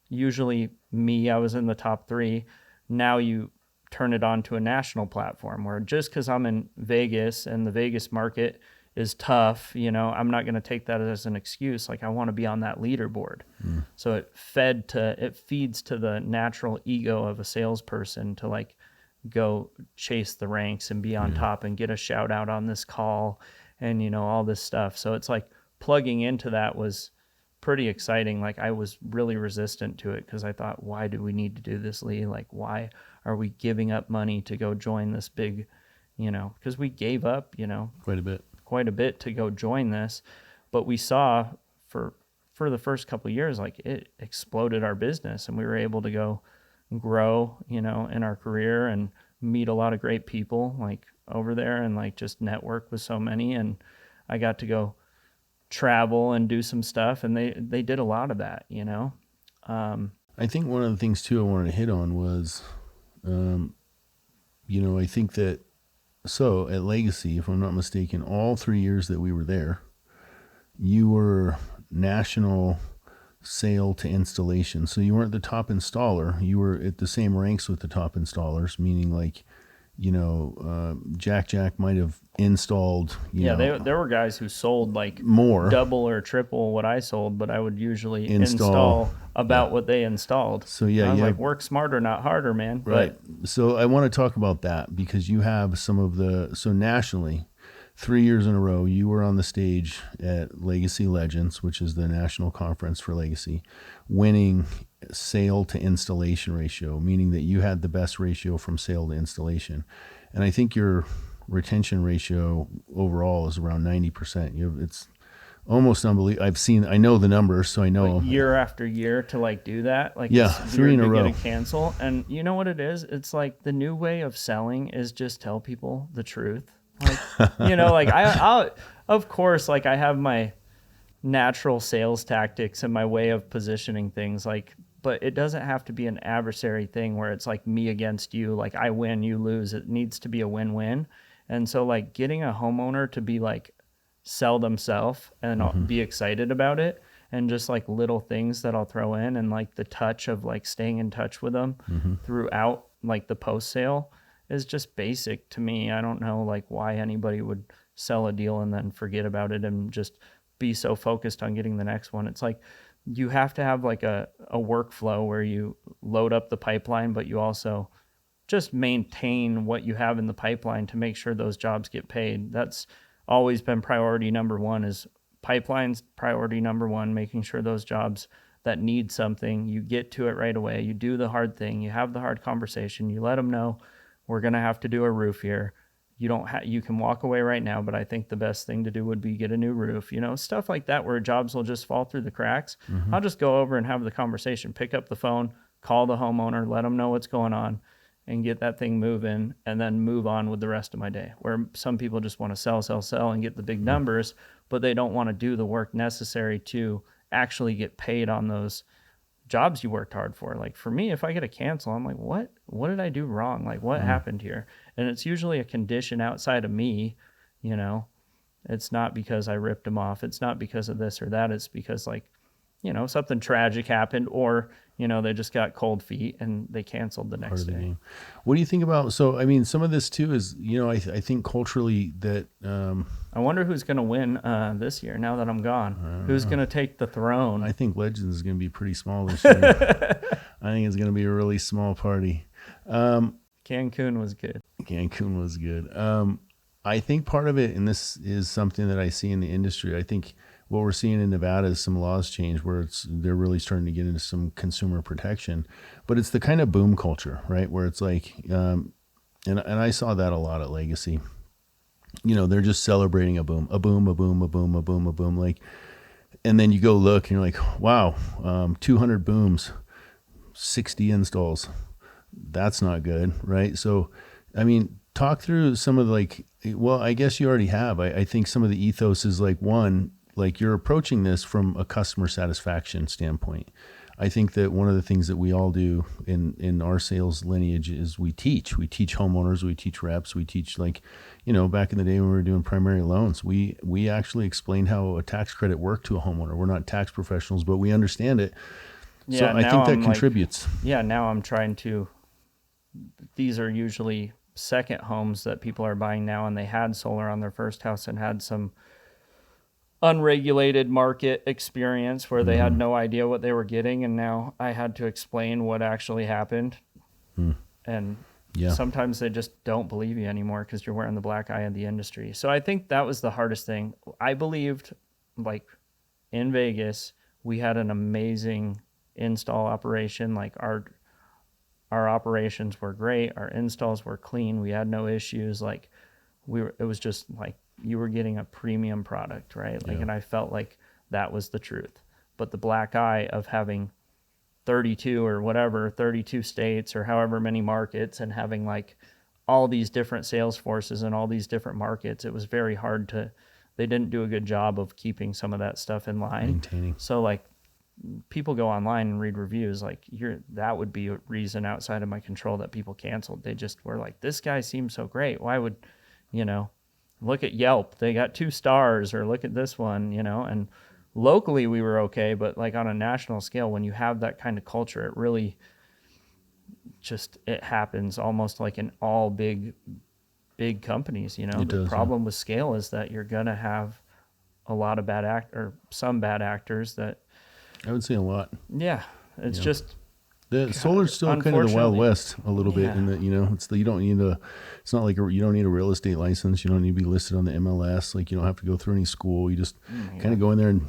usually me, I was in the top 3. Now you turn it on to a national platform where just because I'm in Vegas and the Vegas market is tough, I'm not going to take that as an excuse. Like, I want to be on that leaderboard. So it feeds to the natural ego of a salesperson to like go chase the ranks and be on top and get a shout out on this call and, all this stuff. So it's like plugging into that was pretty exciting. Like, I was really resistant to it because I thought, why do we need to do this, Lee? Like, why are we giving up money to go join this big, because we gave up, quite a bit to go join this, but we saw for the first couple of years, like, it exploded our business and we were able to go grow, in our career and meet a lot of great people like over there and like just network with so many. And I got to go travel and do some stuff, and they did a lot of that, I think one of the things too I wanted to hit on was, I think that, so at Legacy, if I'm not mistaken, all 3 years that we were there, you were national sale to installation. So you weren't the top installer. You were at the same ranks with the top installers, meaning like, Jack might have installed, there were guys who sold like more, double or triple what I sold, but I would usually install about what they installed. So I was like, work smarter, not harder, man. Right. But, so I want to talk about that because you have some of so nationally, 3 years in a row, you were on the stage at Legacy Legends, which is the national conference for Legacy, winning sale to installation ratio, meaning that you had the best ratio from sale to installation. And I think your retention ratio overall is around 90%. It's almost unbelievable. I know the numbers, so I know. Like year after year to like do that. Like, yeah, 3 in a row. Get a cancel. And you know what it is? It's like the new way of selling is just tell people the truth. Like, like I'll of course, like I have my natural sales tactics and my way of positioning things, like, but it doesn't have to be an adversary thing where it's like me against you, like I win, you lose. It needs to be a win-win. And so like getting a homeowner to be like sell themselves and be excited about it, and just like little things that I'll throw in, and like the touch of like staying in touch with them throughout like the post sale is just basic to me. I don't know like why anybody would sell a deal and then forget about it and just be so focused on getting the next one. It's like you have to have like a workflow where you load up the pipeline, but you also just maintain what you have in the pipeline to make sure those jobs get paid. That's always been priority number one, is pipelines priority number one, making sure those jobs that need something, you get to it right away. You do the hard thing. You have the hard conversation. You let them know we're going to have to do a roof here. You can walk away right now, but I think the best thing to do would be get a new roof, stuff like that, where jobs will just fall through the cracks. I'll just go over and have the conversation, pick up the phone, call the homeowner, let them know what's going on, and get that thing moving, and then move on with the rest of my day. Where some people just want to sell and get the big numbers, but they don't want to do the work necessary to actually get paid on those jobs you worked hard for. Like for me, if I get a cancel, I'm like, what did I do wrong? Like what happened here? And it's usually a condition outside of me, it's not because I ripped them off. It's not because of this or that. It's because something tragic happened, or, they just got cold feet and they canceled the next day. Game. What do you think about, some of this too is, I think culturally that, I wonder who's going to win this year now that I'm gone. Who's going to take the throne? I think Legends is going to be pretty small this year. I think it's going to be a really small party. Cancun was good. I think part of it, and this is something that I see in the industry, I think what we're seeing in Nevada is some laws change where they're really starting to get into some consumer protection, but it's the kind of boom culture, right? Where it's like, and I saw that a lot at Legacy. They're just celebrating a boom. Like, and then you go look and you're like, wow, 200 booms, 60 installs. That's not good, right? So, talk through some of I guess you already have. I think some of the ethos is one, you're approaching this from a customer satisfaction standpoint. I think that one of the things that we all do in our sales lineage is we teach homeowners, we teach reps, we teach back in the day when we were doing primary loans, we actually explained how a tax credit worked to a homeowner. We're not tax professionals, but we understand it. Yeah, so I think that contributes. Now I'm trying to, these are usually second homes that people are buying now, and they had solar on their first house and had some unregulated market experience where they had no idea what they were getting, and now I had to explain what actually happened. And sometimes they just don't believe you anymore because you're wearing the black eye of the industry. So I think that was the hardest thing. I believed, in Vegas, we had an amazing install operation. Our operations were great, our installs were clean, we had no issues. It was just you were getting a premium product, right? And I felt like that was the truth. But the black eye of having 32 states or however many markets, and having all these different sales forces and all these different markets, it was very hard they didn't do a good job of keeping some of that stuff in line. Maintaining. So people go online and read reviews, that would be a reason outside of my control that people canceled. They just were like, this guy seems so great. Why would, look at Yelp, they got 2 stars, or look at this one, and locally we were okay, but on a national scale, when you have that kind of culture, it really it happens almost like in all big companies, The problem with scale is that you're going to have a lot of some bad actors that, I would say a lot. Yeah. It's just, the solar's still kind of the Wild West a little bit in that, it's not like you don't need a real estate license. You don't need to be listed on the MLS. You don't have to go through any school. You just kind of go in there and,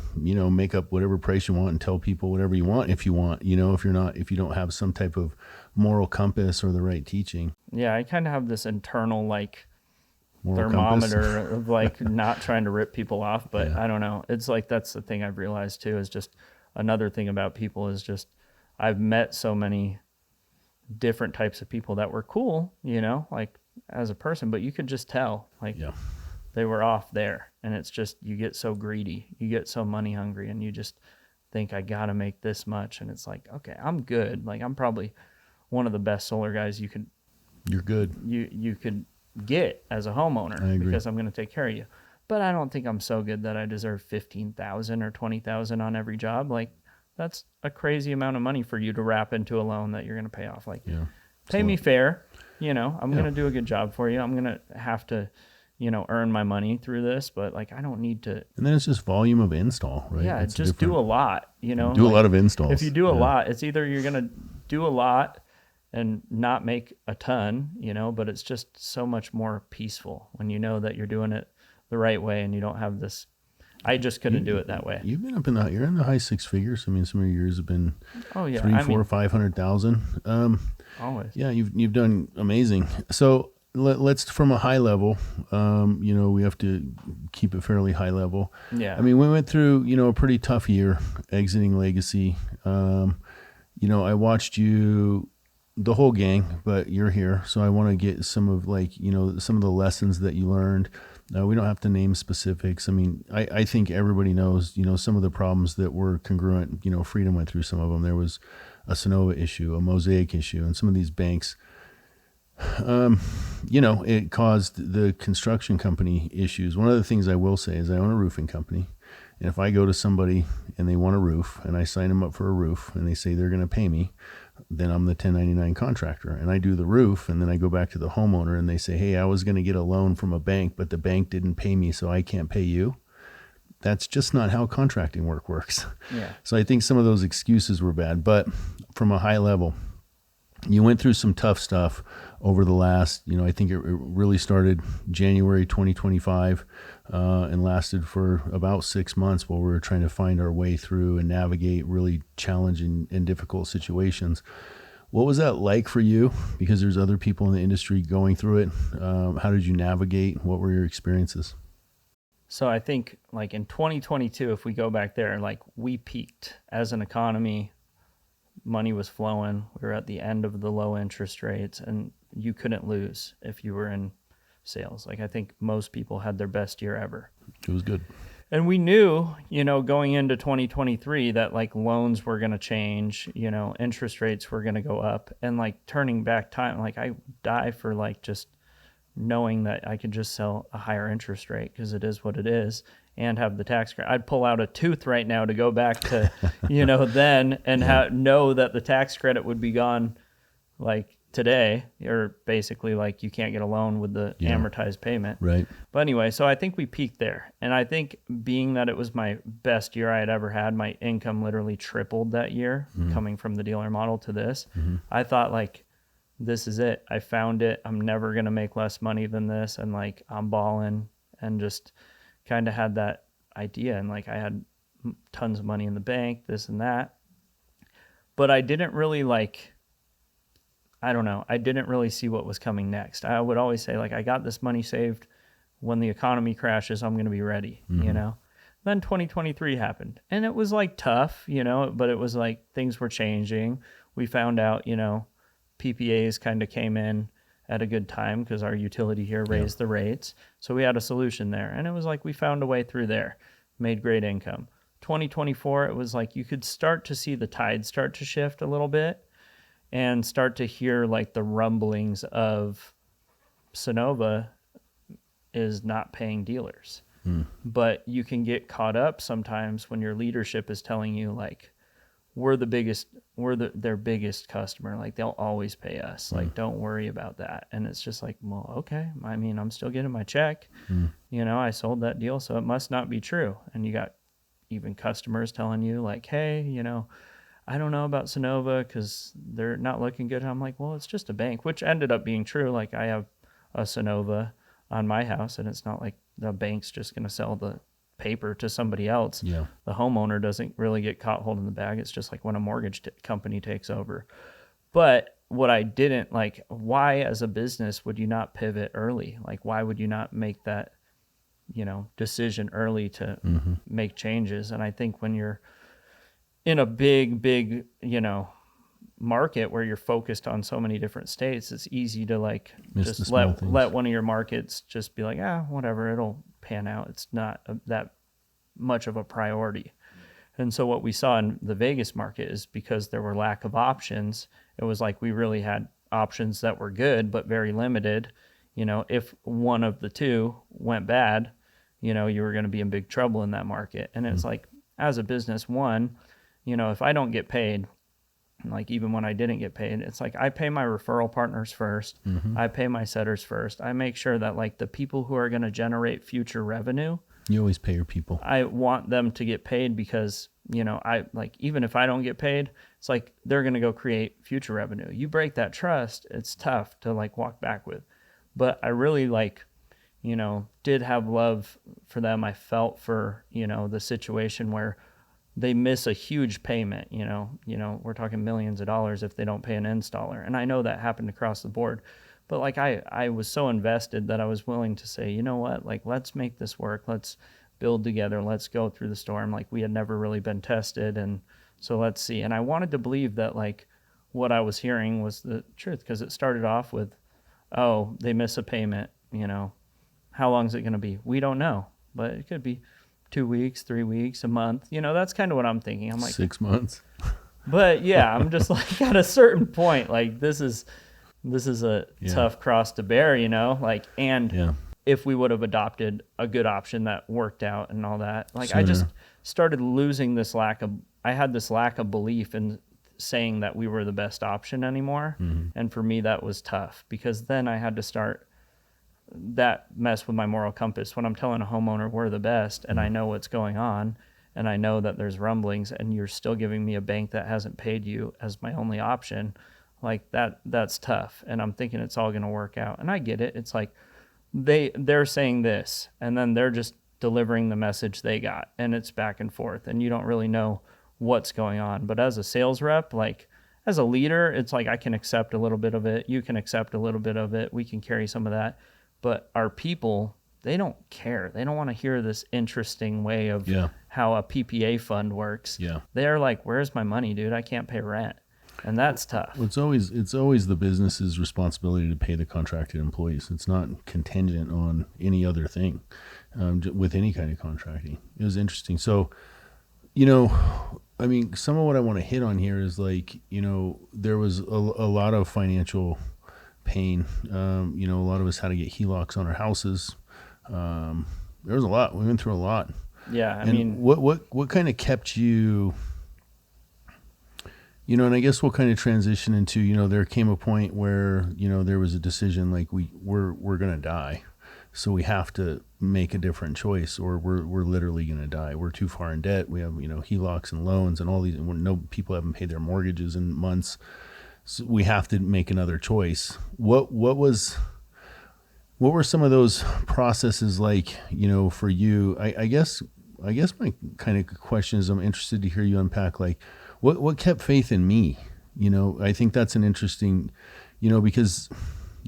make up whatever price you want and tell people whatever you want if you want, if you don't have some type of moral compass or the right teaching. Yeah. I kind of have this internal, moral thermometer of not trying to rip people off, but I don't know. It's that's the thing I've realized too, is just another thing about people is just, I've met so many different types of people that were cool, as a person, but you could just tell, they were off there. And it's just, you get so greedy, you get so money hungry, and you just think, I got to make this much. And it's okay, I'm good. I'm probably one of the best solar guys you could get as a homeowner, because I'm going to take care of you. But I don't think I'm so good that I deserve $15,000 or $20,000 on every job. That's a crazy amount of money for you to wrap into a loan that you're going to pay off. Pay me fair. I'm going to do a good job for you. I'm going to have to earn my money through this, but like I don't need to. And then it's just volume of install, right? Yeah, just do a lot, Do a lot of installs. If you do a lot, it's either you're going to do a lot and not make a ton, but it's just so much more peaceful when you know that you're doing it the right way and you don't have this. I just couldn't do it that way. You've been you're in the high six figures. I mean, some of your years have been 3, 4, 500,000. Always. Yeah, you've done amazing. So let's from a high level, we have to keep it fairly high level. Yeah. I mean, we went through, a pretty tough year exiting Legacy. I watched you, the whole gang, but you're here. So I want to get some of some of the lessons that you learned. We don't have to name specifics. I mean, I think everybody knows, some of the problems that were congruent. Freedom went through some of them. There was a Sonova issue, a Mosaic issue, and some of these banks, it caused the construction company issues. One of the things I will say is I own a roofing company. And if I go to somebody and they want a roof and I sign them up for a roof and they say they're going to pay me, then I'm the 1099 contractor and I do the roof. And then I go back to the homeowner and they say, hey, I was going to get a loan from a bank, but the bank didn't pay me, so I can't pay you. That's just not how contracting work works. Yeah. So I think some of those excuses were bad, but from a high level, you went through some tough stuff over the last, I think it really started January 2025 and lasted for about 6 months while we were trying to find our way through and navigate really challenging and difficult situations. What was that like for you? Because there's other people in the industry going through it. How did you navigate? What were your experiences? So I think like in 2022, if we go back there, like we peaked as an economy. Money was flowing. We were at the end of the low interest rates and you couldn't lose if you were in sales. Like I think most people had their best year ever. It was good. And we knew, going into 2023 that like loans were going to change, interest rates were going to go up and like turning back time, like I die for like just knowing that I could just sell a higher interest rate because it is what it is and have the tax credit. I'd pull out a tooth right now to go back to, then and know that the tax credit would be gone like today, or basically like you can't get a loan with the amortized payment. Right. But anyway, so I think we peaked there. And I think being that it was my best year I had ever had, my income literally tripled that year coming from the dealer model to this. I thought like, this is it. I found it. I'm never going to make less money than this. And like, I'm balling and just kind of had that idea. And like, I had tons of money in the bank, this and that. But I didn't really I didn't really see what was coming next. I would always say like, I got this money saved. When the economy crashes, I'm going to be ready, Then 2023 happened and it was like tough, but it was like things were changing. We found out, PPAs kind of came in at a good time because our utility here raised the rates. So we had a solution there. And it was like we found a way through there, made great income. 2024, it was like you could start to see the tide start to shift a little bit and start to hear like the rumblings of Sonova is not paying dealers. But you can get caught up sometimes when your leadership is telling you like, we're their biggest customer. Like they'll always pay us. Like, don't worry about that. And it's just like, well, okay. I mean, I'm still getting my check. I sold that deal, so it must not be true. And you got even customers telling you like, hey, I don't know about Sonova because they're not looking good. And I'm like, well, it's just a bank, which ended up being true. Like I have a Sonova on my house and it's not like the bank's just going to sell the paper to somebody else. The homeowner doesn't really get caught holding the bag. It's just like when a mortgage company takes over. But what I didn't like, why as a business would you not pivot early? Like why would you not make that decision early to make changes? And I think when you're in a big market where you're focused on so many different states, it's easy to like just let one of your markets just be like, whatever, it'll pan out. It's not that much of a priority. And so what we saw in the Vegas market is because there were lack of options, it was like we really had options that were good but very limited. If one of the two went bad, you were going to be in big trouble in that market. And it's like, as a business, if I don't get paid, like even when I didn't get paid, it's like I pay my referral partners first. I pay my setters first. I make sure that like the people who are going to generate future revenue, You always pay your people. I want them to get paid because, you know, I like, even if I don't get paid, it's like they're going to go create future revenue. You break that trust, it's tough to like walk back with. But I really like, you know, did have love for them. I felt for, you know, the situation where they miss a huge payment, you know, we're talking millions of dollars if they don't pay an installer. And I know that happened across the board. But like I was so invested that I was willing to say, you know what, like let's make this work. Let's build together. Let's go through the storm. Like we had never really been tested. And so let's see. And I wanted to believe that like what I was hearing was the truth, because it started off with, oh, they miss a payment, you know, how long is it going to be? We don't know, but it could be 2 weeks, 3 weeks, a month. You know, that's kind of what I'm thinking. I'm like 6 months. But yeah, I'm just like at a certain point, like this is a tough cross to bear, you know, like, and if we would have adopted a good option that worked out and all that, like I just started losing this lack of belief in saying that we were the best option anymore. And for me, that was tough because then I had to start that mess with my moral compass when I'm telling a homeowner we're the best and I know what's going on and I know that there's rumblings and you're still giving me a bank that hasn't paid you as my only option. Like that's tough. And I'm thinking it's all going to work out. And I get it. It's like they're saying this and then they're just delivering the message they got and it's back and forth and you don't really know what's going on. But as a sales rep, like as a leader, it's like I can accept a little bit of it. You can accept a little bit of it. We can carry some of that. But our people, they don't care. They don't want to hear this interesting way of how a PPA fund works. They're like, where's my money, dude? I can't pay rent. And that's tough. Well, it's always the business's responsibility to pay the contracted employees. It's not contingent on any other thing with any kind of contracting. It was interesting. So, you know, I mean, some of what I want to hit on here is like, you know, there was a lot of financial pain. You know, a lot of us had to get HELOCs on our houses. There was a lot. We went through a lot. Yeah, I mean, what kind of kept you? You know, and I guess we'll kind of transition into, you know, there came a point where, you know, there was a decision like we're going to die. So we have to make a different choice or we're literally going to die. We're too far in debt. We have, you know, HELOCs and loans and all these, and no people haven't paid their mortgages in months. So we have to make another choice. What were some of those processes like, you know, for you? I guess my kind of question is I'm interested to hear you unpack like, what kept faith in me? You know, I think that's an interesting, you know, because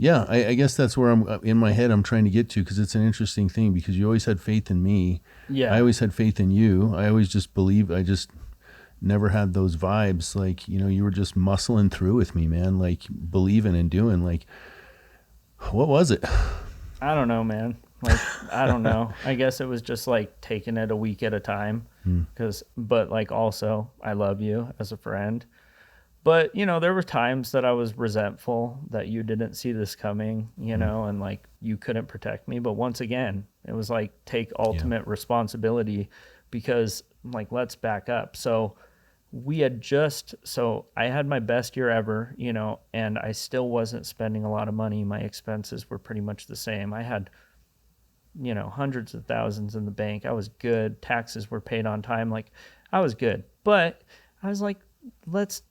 I guess that's where I'm in my head, I'm trying to get to, because it's an interesting thing because you always had faith in me. Yeah. I always had faith in you. I always just believed, I just never had those vibes. Like, you know, you were just muscling through with me, man, like believing and doing. Like, what was it? I don't know, man. Like, I don't know. I guess it was just like taking it a week at a time. But like also I love you as a friend. But, you know, there were times that I was resentful that you didn't see this coming, you know, and like you couldn't protect me. But once again, it was like take ultimate responsibility because like, let's back up. So I had my best year ever, you know, and I still wasn't spending a lot of money. My expenses were pretty much the same. I had, you know, hundreds of thousands in the bank. I was good. Taxes were paid on time. Like I was good, but I was like, let's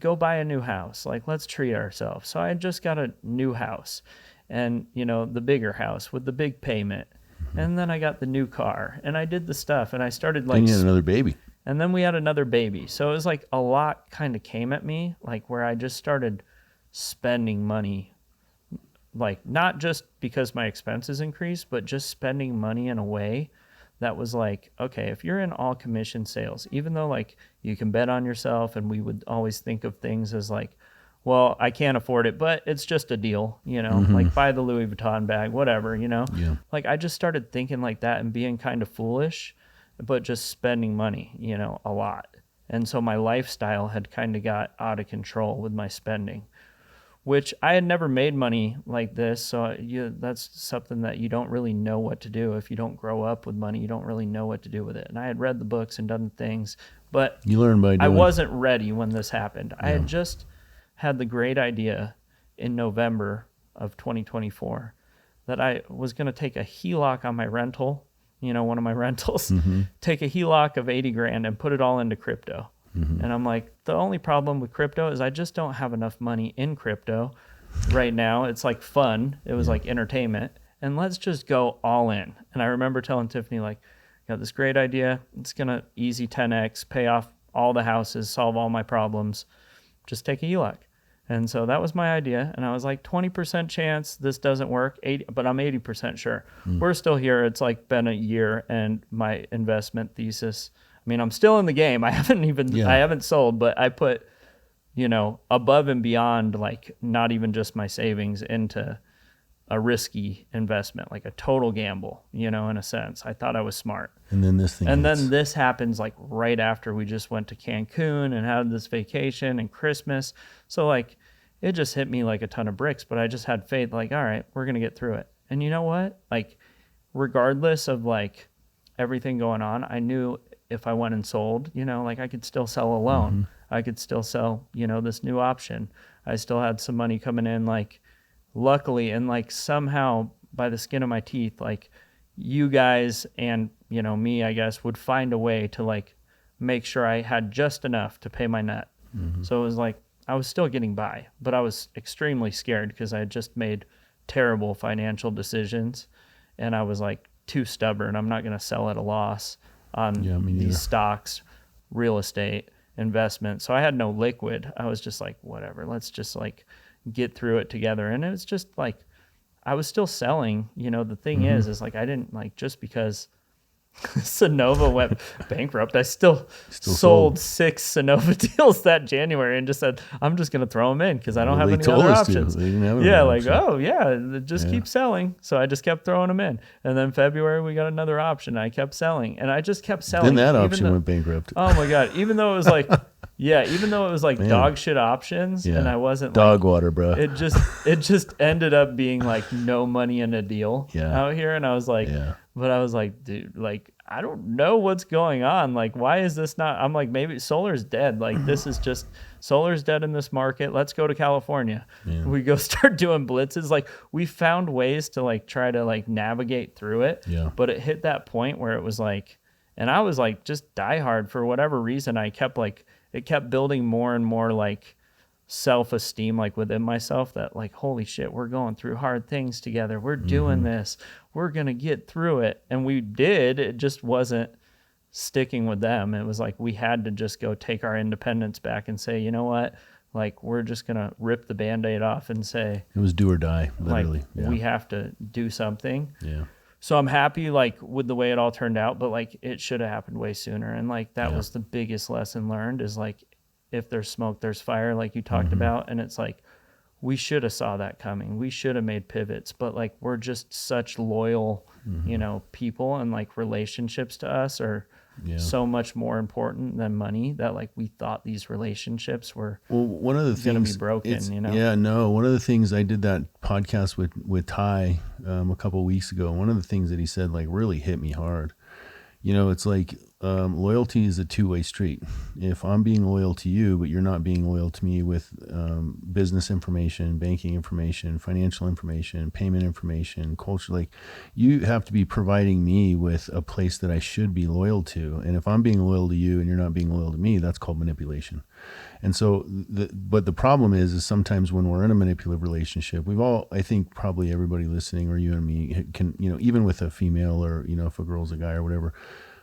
go buy a new house. Like, let's treat ourselves. So I had just got a new house and, you know, the bigger house with the big payment. And then I got the new car and I did the stuff and I started like, and you had another baby. And then we had another baby. So it was like a lot kind of came at me, like where I just started spending money, like not just because my expenses increased, but just spending money in a way that was like, okay, if you're in all commission sales, even though like you can bet on yourself and we would always think of things as like, well, I can't afford it, but it's just a deal, you know, like buy the Louis Vuitton bag, whatever, you know, like I just started thinking like that and being kind of foolish, but just spending money, you know, a lot. And so my lifestyle had kind of got out of control with my spending, which I had never made money like this. So that's something that you don't really know what to do. If you don't grow up with money, you don't really know what to do with it. And I had read the books and done things, but you learn by doing. I wasn't ready when this happened. I had just had the great idea in November of 2024 that I was going to take a HELOC on my rental, one of my rentals, take a HELOC of 80 grand and put it all into crypto. And I'm like, the only problem with crypto is I just don't have enough money in crypto right now. It's like fun. It was like entertainment. And let's just go all in. And I remember telling Tiffany, like, got this great idea. It's going to easy 10X, pay off all the houses, solve all my problems. Just take a HELOC. And so that was my idea. And I was like, 20% chance this doesn't work, but I'm 80% sure. We're still here. It's like been a year, and my investment thesis, I mean, I'm still in the game. I haven't sold, but I put, above and beyond, like not even just my savings into a risky investment, like a total gamble, in a sense. I thought I was smart. And then this happens like right after we just went to Cancun and had this vacation and Christmas. So like, it just hit me like a ton of bricks, but I just had faith, like, all right, we're going to get through it. And you know what? Like, regardless of like everything going on, I knew if I went and sold, like I could still sell a loan. I could still sell, this new option. I still had some money coming in, like, luckily, and like somehow by the skin of my teeth, like you guys and, me, I guess, would find a way to like make sure I had just enough to pay my net. So it was like, I was still getting by, but I was extremely scared because I had just made terrible financial decisions, and I was like too stubborn. I'm not going to sell at a loss on these stocks, real estate, investment. So I had no liquid. I was just like, whatever, let's just like get through it together. And it was just like, I was still selling. The thing is like, I didn't like, just because Sunnova went bankrupt, I still sold 6 Sunnova deals that January and just said, I'm just going to throw them in because I don't have any other options. Just keep selling. So I just kept throwing them in. And then February, we got another option. I kept selling, and I just kept selling. Then that option went bankrupt. Oh my God. Even though it was like, dog shit options, and I wasn't dog water, bro. It just ended up being like no money in a deal out here. And I was like, but I was like, dude, like, I don't know what's going on. Like, why is this not? I'm like, maybe solar's dead. Like, this is just, solar's dead in this market. Let's go to California. We go start doing blitzes. Like, we found ways to like try to like navigate through it. But it hit that point where it was like, and I was like just diehard for whatever reason. I kept like, it kept building more and more like self-esteem, like within myself, that like, holy shit, we're going through hard things together. We're doing this. We're going to get through it. And we did. It just wasn't sticking with them. It was like, we had to just go take our independence back and say, you know what? Like, we're just going to rip the Band-Aid off and say, it was do or die, literally. Like, we have to do something. Yeah. So I'm happy like with the way it all turned out, but like it should have happened way sooner. And like that was the biggest lesson learned, is like, if there's smoke, there's fire, like you talked about. And it's like, we should have saw that coming. We should have made pivots, but like, we're just such loyal, people, and like relationships to us are so much more important than money, that like we thought these relationships were one of the things going to be broken, one of the things, I did that podcast with Ty a couple of weeks ago. One of the things that he said like really hit me hard. It's like loyalty is a two-way street. If I'm being loyal to you, but you're not being loyal to me with business information, banking information, financial information, payment information, culture, like you have to be providing me with a place that I should be loyal to. And if I'm being loyal to you and you're not being loyal to me, that's called manipulation. And so, but the problem is sometimes when we're in a manipulative relationship, we've all, I think probably everybody listening, or you and me can, even with a female, or, if a girl's a guy or whatever,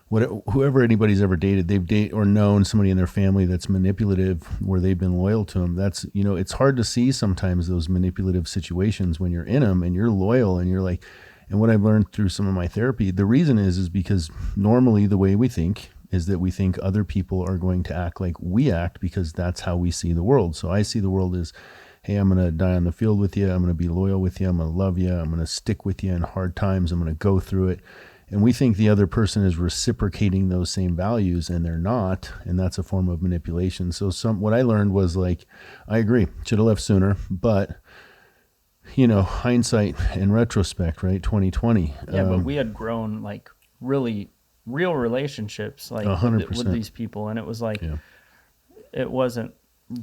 whoever anybody's ever dated, they've dated or known somebody in their family that's manipulative, where they've been loyal to them. That's, it's hard to see sometimes those manipulative situations when you're in them and you're loyal and you're like, and what I've learned through some of my therapy, the reason is because normally the way we think is that we think other people are going to act like we act, because that's how we see the world. So I see the world as, hey, I'm going to die on the field with you. I'm going to be loyal with you. I'm going to love you. I'm going to stick with you in hard times. I'm going to go through it. and we think the other person is reciprocating those same values, and they're not, and that's a form of manipulation. So what I learned was like, I agree, should have left sooner, but hindsight and retrospect, right? 2020. Yeah, but we had grown like really real relationships like 100%. with these people, and it was like, Yeah. it wasn't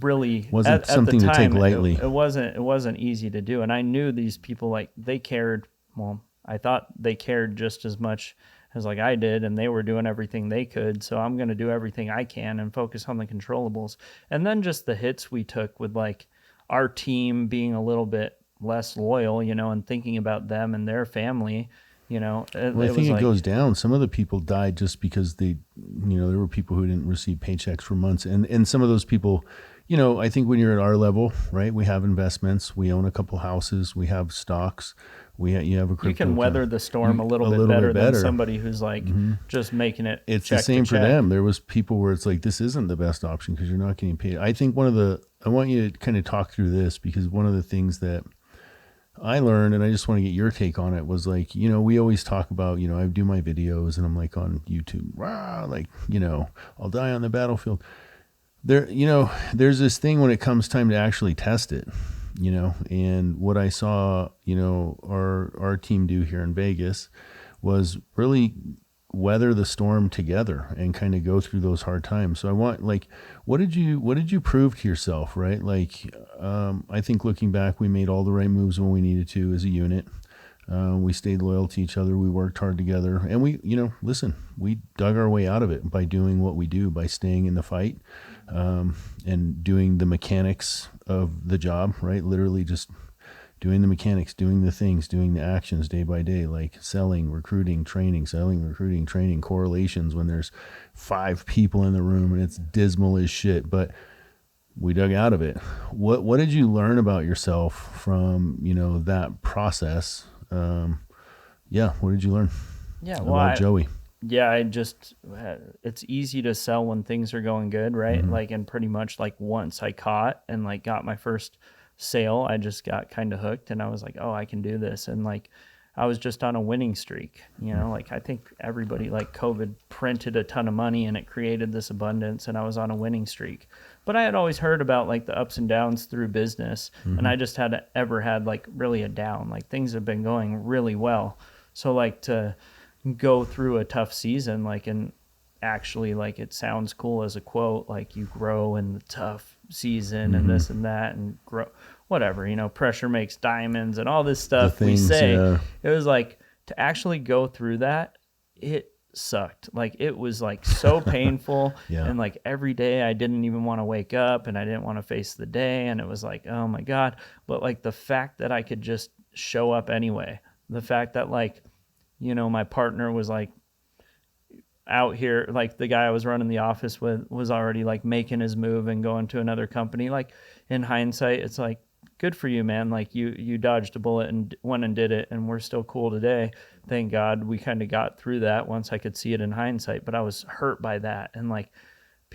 really Wasn't something at the time, to take lightly. It wasn't easy to do, and I knew these people, like, they cared. Well, I thought they cared just as much as like I did, and they were doing everything they could. So I'm going to do everything I can and focus on the controllables. And then just the hits we took with like our team being a little bit less loyal, and thinking about them and their family. Well, I think it goes down. Some of the people died just because there were people who didn't receive paychecks for months. And some of those people, I think when you're at our level, right, we have investments, we own a couple houses, we have stocks, you have a crypto. You can weather the storm a little bit better than somebody who's like just making it. It's the same for them. There was people where it's like, this isn't the best option because you're not getting paid. I think I want you to kind of talk through this, because one of the things that I learned, and I just want to get your take on it, was like, we always talk about, I do my videos and I'm like on YouTube, like, I'll die on the battlefield. There's this thing when it comes time to actually test it, and what I saw, our team do here in Vegas was really weather the storm together and kind of go through those hard times. So I want, like, what did you prove to yourself, right? Like, I think looking back, we made all the right moves when we needed to as a unit. We stayed loyal to each other. We worked hard together, and we dug our way out of it by doing what we do, by staying in the fight, and doing the mechanics of the job, right? Literally just doing the mechanics, doing the things, doing the actions day by day, like selling, recruiting, training, correlations when there's 5 people in the room and it's dismal as shit, but we dug out of it. What did you learn about yourself from, that process? What did you learn about Joey? Yeah, it's easy to sell when things are going good, right? Mm-hmm. Like, and pretty much like once I caught and like got my first sale, I just got kind of hooked, and I was like, oh, I can do this. And like, I was just on a winning streak, like, I think everybody, like, COVID printed a ton of money and it created this abundance, and I was on a winning streak. But I had always heard about like the ups and downs through business, and I just hadn't ever had like really a down. Like, things have been going really well. So like, to go through a tough season, like, and actually, like, it sounds cool as a quote, like, you grow in the tough season and this and that, and grow, whatever, pressure makes diamonds and all this stuff we say. Yeah. It was like, to actually go through that, it sucked. Like, it was like so painful. Yeah. And like, every day I didn't even want to wake up, and I didn't want to face the day. And it was like, oh my God. But like, the fact that I could just show up anyway, the fact that, like, my partner was like out here, like the guy I was running the office with was already like making his move and going to another company. Like, in hindsight, it's like, good for you, man. Like, you dodged a bullet and went and did it, and we're still cool today. Thank God we kind of got through that once I could see it in hindsight. But I was hurt by that, and like,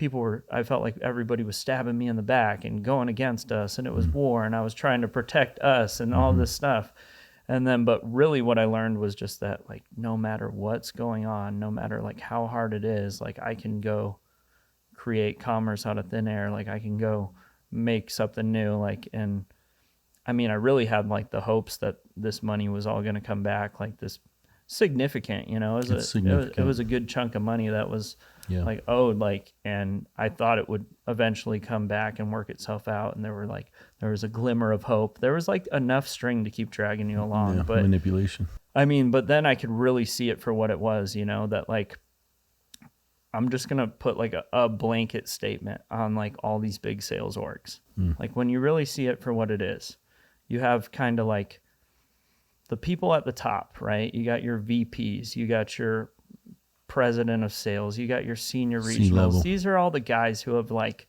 I felt like everybody was stabbing me in the back and going against us, and it was war, and I was trying to protect us and all this stuff. And then, but really what I learned was just that, like, no matter what's going on, no matter like how hard it is, like, I can go create commerce out of thin air. Like, I can go make something new. Like, and I mean, I really had like the hopes that this money was all going to come back, like this significant, it was a good chunk of money that was like owed, like, and I thought it would eventually come back and work itself out. And there was a glimmer of hope. There was like enough string to keep dragging you along, but manipulation. I mean, but then I could really see it for what it was, that like, I'm just going to put like a blanket statement on like all these big sales orgs. Like, when you really see it for what it is, you have kind of like the people at the top, right? You got your VPs, you got your president of sales, you got your senior regionals. C-level. These are all the guys who have like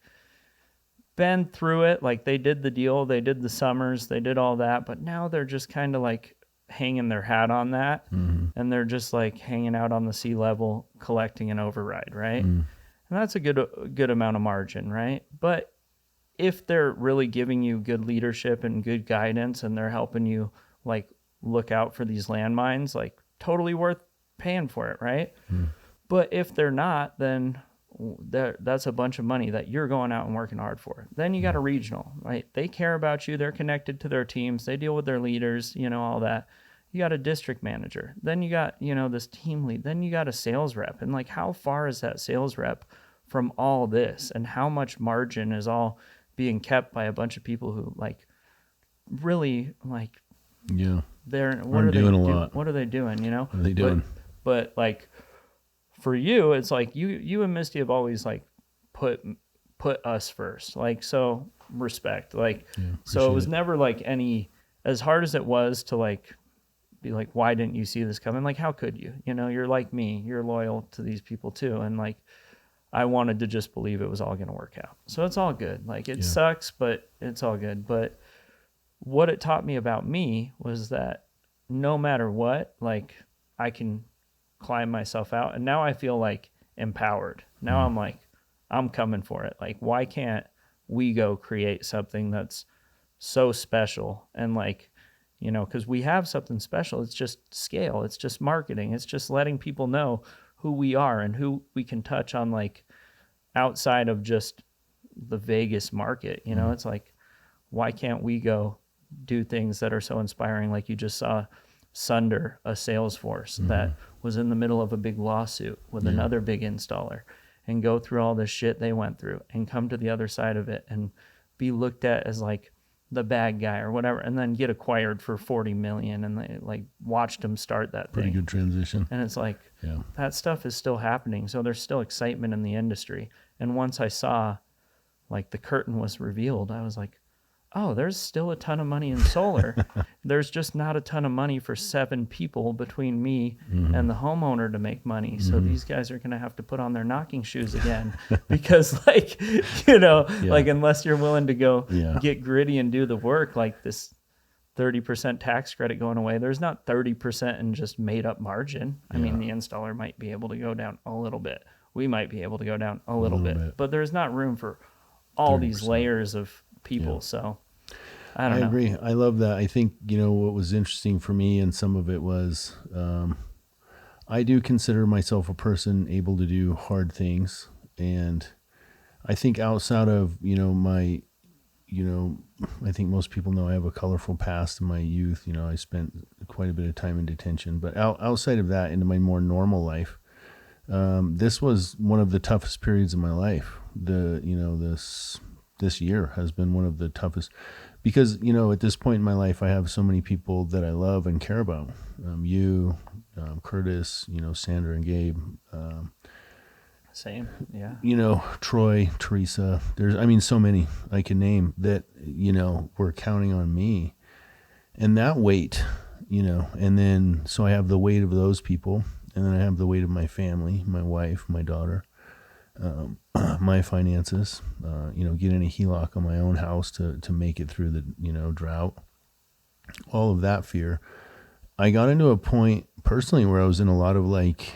been through it. Like, they did the deal, they did the summers, they did all that, but now they're just kind of like hanging their hat on that, and they're just like hanging out on the C-level collecting an override, right? And that's a good amount of margin, right? But if they're really giving you good leadership and good guidance, and they're helping you like look out for these landmines, like, totally worth paying for it, right? But if they're not, then that's a bunch of money that you're going out and working hard for. Then you got a regional, right? They care about you. They're connected to their teams. They deal with their leaders, all that. You got a district manager. Then you got, this team lead. Then you got a sales rep. And like, how far is that sales rep from all this? And how much margin is all being kept by a bunch of people who like really like, they're, what are doing they a lot. What are they doing? What are they doing? But like, for you, it's like you and Misty have always like put us first. Like, so respect. Like, so it was never like any, as hard as it was to like be like, why didn't you see this coming? Like, how could you? You're like me. You're loyal to these people too. And like, I wanted to just believe it was all going to work out. So it's all good. Like, it sucks, but it's all good. But what it taught me about me was that no matter what, like, I can climb myself out. And now I feel like empowered. Now I'm like, I'm coming for it. Like, why can't we go create something that's so special? And like, because we have something special. It's just scale. It's just marketing. It's just letting people know who we are and who we can touch on, like, outside of just the Vegas market. It's like, why can't we go do things that are so inspiring? Like, you just saw Sunder, a Salesforce that was in the middle of a big lawsuit with another big installer, and go through all this shit they went through and come to the other side of it and be looked at as like the bad guy or whatever, and then get acquired for 40 million. And they like watched them start that Pretty thing. good transition. And it's like, that stuff is still happening. So there's still excitement in the industry. And once I saw like the curtain was revealed, I was like, oh, there's still a ton of money in solar. There's just not a ton of money for 7 people between me and the homeowner to make money. So these guys are going to have to put on their knocking shoes again because like, like, unless you're willing to go get gritty and do the work, like this 30% tax credit going away, there's not 30% in just made up margin. I mean, the installer might be able to go down a little bit. We might be able to go down a little bit, but there's not room for all 30%. These layers of people. So I don't know. I agree. I love that. I think, what was interesting for me, and some of it was, I do consider myself a person able to do hard things. And I think outside of, my, I think most people know I have a colorful past in my youth. I spent quite a bit of time in detention, but outside of that, into my more normal life, this was one of the toughest periods of my life. This year has been one of the toughest because, at this point in my life, I have so many people that I love and care about. You, Curtis, Sandra and Gabe. Same, yeah. Troy, Teresa. There's, so many I can name that, were counting on me. And that weight, and then, so I have the weight of those people, and then I have the weight of my family, my wife, my daughter. My finances, getting a HELOC on my own house to make it through the, drought, all of that fear. I got into a point personally where I was in a lot of like,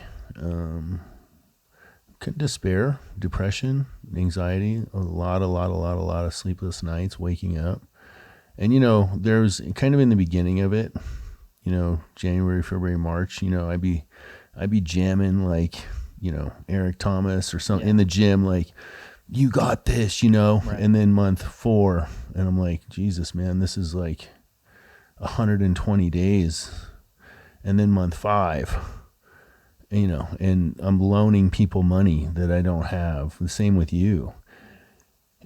despair, depression, anxiety, a lot of sleepless nights, waking up. And, there's kind of in the beginning of it, January, February, March, I'd be jamming like, Eric Thomas or something in the gym, like, you got this, right. And then month 4, and I'm like, Jesus, man, this is like 120 days. And then month 5, and I'm loaning people money that I don't have. The same with you.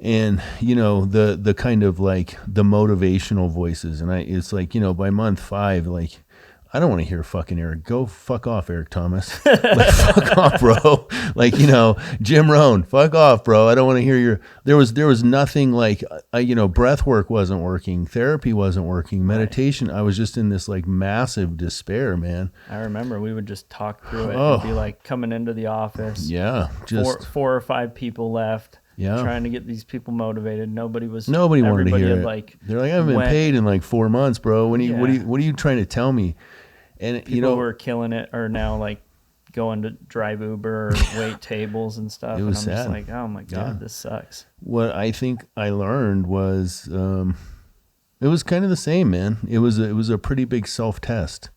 And, the kind of like the motivational voices. And it's like, by month 5, like, I don't want to hear fucking Eric. Go fuck off, Eric Thomas. Like, fuck off, bro. Like, Jim Rohn, fuck off, bro. I don't want to hear your, there was nothing like, breath work wasn't working. Therapy wasn't working. Meditation. Right. I was just in this like massive despair, man. I remember we would just talk through it and be like coming into the office. Yeah. Just 4 or 5 people left. Yeah. Trying to get these people motivated. Nobody wanted to hear it. Like, they're like, I haven't been paid in like 4 months, bro. What are you trying to tell me? And people who are killing it are now like going to drive Uber or wait tables and stuff. It was and I'm sad. just like, oh my God, this sucks. What I think I learned was, it was kind of the same, man. It was a pretty big self-test.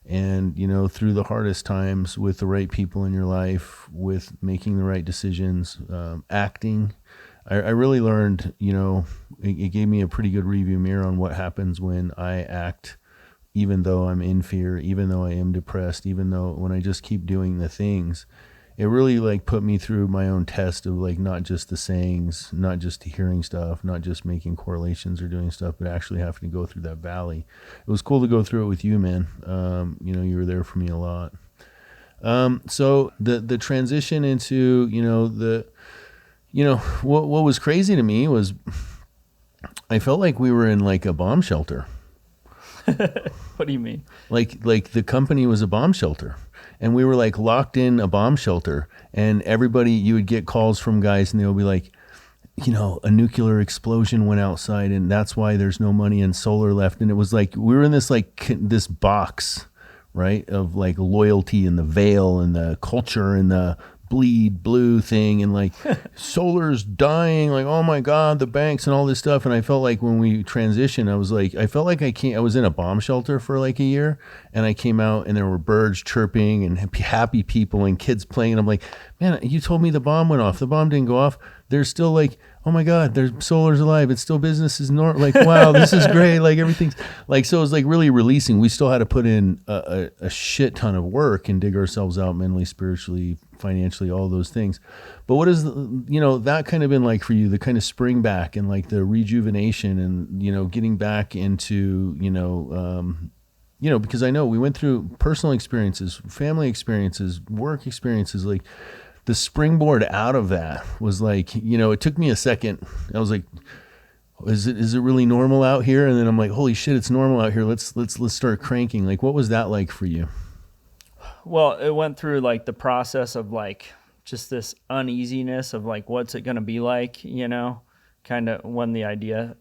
And, you know, through the hardest times with the right people in your life, with making the right decisions, acting, I really learned, you know, it gave me a pretty good review mirror on what happens when I act, even though I'm in fear, even though I am depressed, even though when I just keep doing the things. It really like put me through my own test of like not just the sayings, not just hearing stuff, not just making correlations or doing stuff, but actually having to go through that valley. It was cool to go through it with you, man. You know, you were there for me a lot. So the transition into, what was crazy to me was I felt like we were in like a bomb shelter. What do you mean? Like the company was a bomb shelter. And we were like locked in a bomb shelter, and everybody, you would get calls from guys and they would be like, you know, a nuclear explosion went outside and that's why there's no money and solar left. And it was like, we were in this, like this box, right, of like loyalty and the veil and the culture and the bleed blue thing, and like solar's dying, like, oh my God, the banks and all this stuff. And I felt like when we transitioned, I felt like I was in a bomb shelter for like a year, and I came out and there were birds chirping and happy people and kids playing. And I'm like, man, you told me the bomb went off. The bomb didn't go off. There's still like, oh my God, there's solar's alive. It's still business is normal. Like, wow, this is great. Like everything's like, so it was like really releasing. We still had to put in a shit ton of work and dig ourselves out mentally, spiritually, financially, all those things. But what is, that kind of been like for you, the kind of spring back and like the rejuvenation and, getting back into, because I know we went through personal experiences, family experiences, work experiences, like the springboard out of that was like, it took me a second. I was like, is it really normal out here? And then I'm like, holy shit, it's normal out here. Let's start cranking. Like, what was that like for you? Well, it went through like the process of like just this uneasiness of like, what's it going to be like, kind of when the idea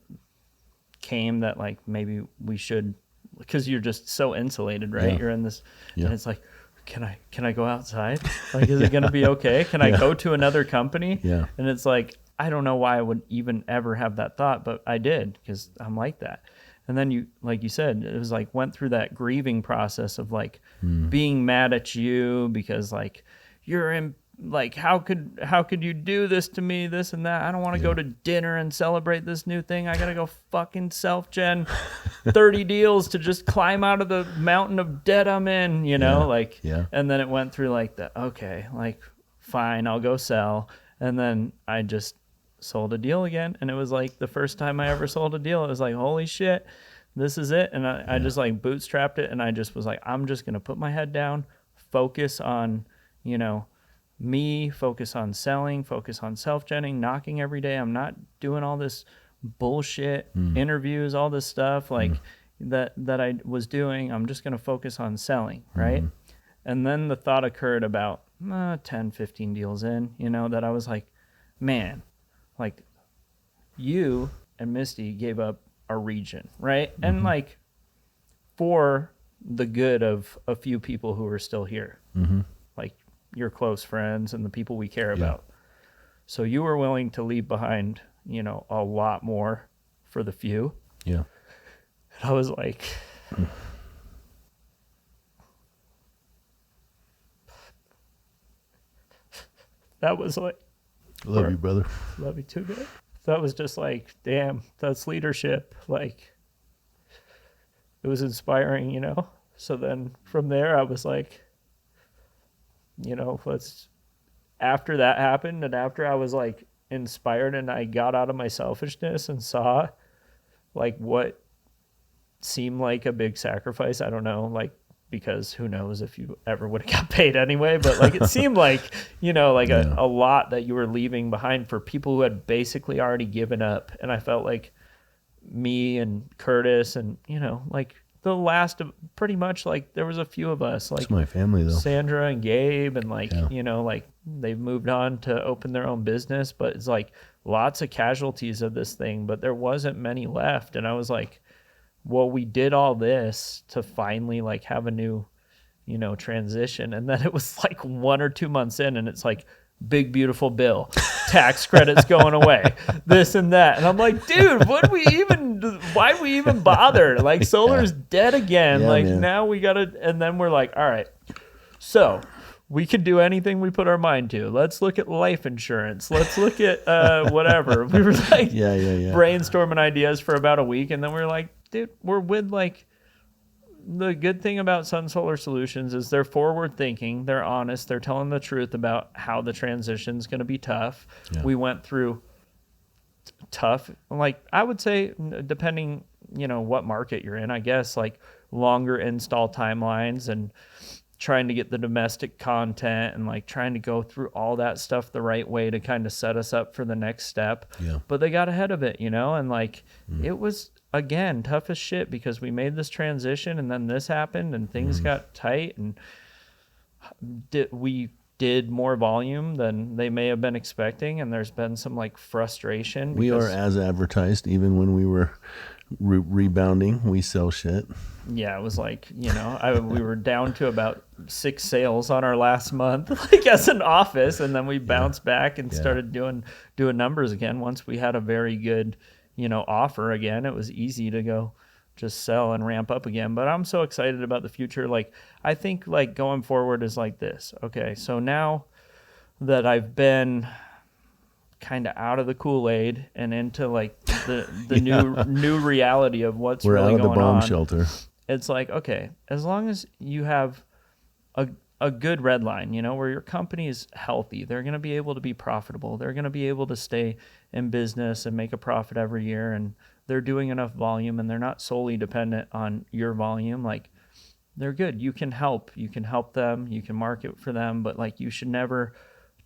came that like maybe we should, because you're just so insulated, right? Yeah. You're in this, Yeah. and it's like, can I go outside? Like, is it going to be okay? Can I go to another company? Yeah. And it's like, I don't know why I would even ever have that thought, but I did, because I'm like that. And then you, like you said, it was like went through that grieving process of like being mad at you because like you're in, like, how could you do this to me, this and that? I don't want to go to dinner and celebrate this new thing. I got to go fucking self-gen 30 deals to just climb out of the mountain of debt I'm in, And then it went through like the, okay, like, fine, I'll go sell. And then I just sold a deal again. And it was like the first time I ever sold a deal. It was like, holy shit, this is it. And I just like bootstrapped it. And I just was like, I'm just going to put my head down, focus on, me, focus on selling, focus on self-genning, knocking every day. I'm not doing all this bullshit interviews, all this stuff like that I was doing. I'm just going to focus on selling, right? And then the thought occurred about 10, 15 deals in, that I was like, man, like you and Misty gave up a region, right? And like for the good of a few people who are still here, like your close friends and the people we care about. So you were willing to leave behind, a lot more for the few. Yeah. And I was like, that was like, love you, brother. Love you too, man. That was just like, damn, that's leadership. Like, it was inspiring, So then from there, I was like, after that happened and after I was like inspired and I got out of my selfishness and saw like what seemed like a big sacrifice. I don't know, like, because who knows if you ever would have got paid anyway, but like it seemed like, a lot that you were leaving behind for people who had basically already given up. And I felt like me and Curtis and, like the last of pretty much like there was a few of us, like it's my family though, Sandra and Gabe, and like, like they've moved on to open their own business, but it's like lots of casualties of this thing, but there wasn't many left. And I was like, well, we did all this to finally like have a new, transition. And then it was like 1 or 2 months in and it's like, big, beautiful bill, tax credits going away, this and that. And I'm like, dude, why we even bother? Like, solar's dead again. Yeah, like, man. now we got to, and then we're like, all right, so we can do anything we put our mind to. Let's look at life insurance. Let's look at whatever. We were like brainstorming ideas for about a week. And then we were like, dude, we're with like, the good thing about Sun Solar Solutions is they're forward thinking. They're honest. They're telling the truth about how the transition is going to be tough. Yeah. We went through tough, like I would say, depending, what market you're in, I guess, like longer install timelines and trying to get the domestic content and like trying to go through all that stuff the right way to kind of set us up for the next step. Yeah. But they got ahead of it, and like it was, again, tough as shit because we made this transition and then this happened and things got tight and we did more volume than they may have been expecting, and there's been some like frustration. We are as advertised, even when we were rebounding, we sell shit. Yeah, it was like, we were down to about 6 sales on our last month, like as an office, and then we bounced back and started doing numbers again. Once we had a very good, offer again, it was easy to go just sell and ramp up again. But I'm so excited about the future. Like, I think like going forward is like this. Okay, so now that I've been kind of out of the Kool-Aid and into like the new reality of what's really going on. We're out of the bomb shelter. It's like, okay, as long as you have a good red line, where your company is healthy, they're going to be able to be profitable. They're going to be able to stay in business and make a profit every year, and they're doing enough volume and they're not solely dependent on your volume. Like, they're good. You can help them, you can market for them, but like, you should never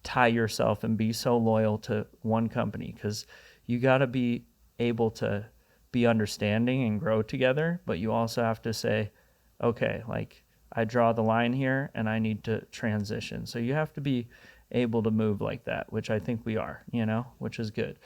tie yourself and be so loyal to one company, because you got to be able to be understanding and grow together, but you also have to say, okay, like, I draw the line here and I need to transition. So you have to be able to move like that, which I think we are, which is good.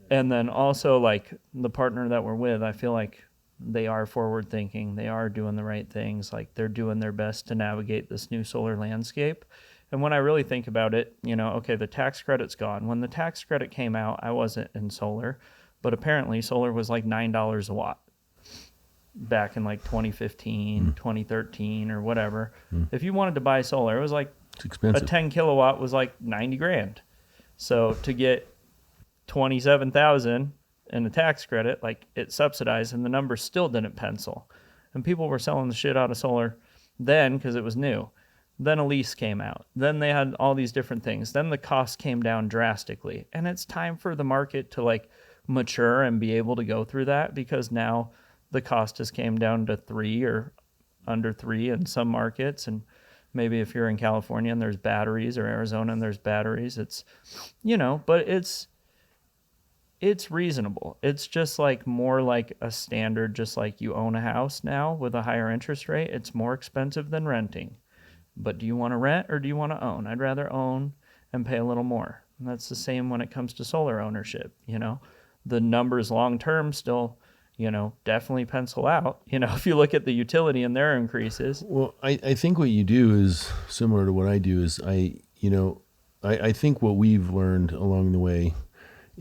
And then also, like, the partner that we're with, I feel like they are forward thinking. They are doing the right things. Like, they're doing their best to navigate this new solar landscape. And when I really think about it, okay, the tax credit's gone. When the tax credit came out, I wasn't in solar, but apparently solar was like $9 a watt back in like 2015, 2013 or whatever. If you wanted to buy solar, it was like, it's expensive. A 10 kilowatt was like $90,000. So to get 27,000 in a tax credit, like, it subsidized, and the numbers still didn't pencil. And people were selling the shit out of solar then because it was new. Then a lease came out. Then they had all these different things. Then the cost came down drastically. And it's time for the market to like mature and be able to go through that, because now the cost has came down to 3 or under 3 in some markets. And maybe if you're in California and there's batteries, or Arizona and there's batteries, it's, but it's reasonable. It's just like more like a standard, just like you own a house now with a higher interest rate. It's more expensive than renting. But do you want to rent or do you want to own? I'd rather own and pay a little more. And that's the same when it comes to solar ownership. The numbers long term still, definitely pencil out. If you look at the utility and their increases. Well, I think what you do is similar to what I do. Is I think what we've learned along the way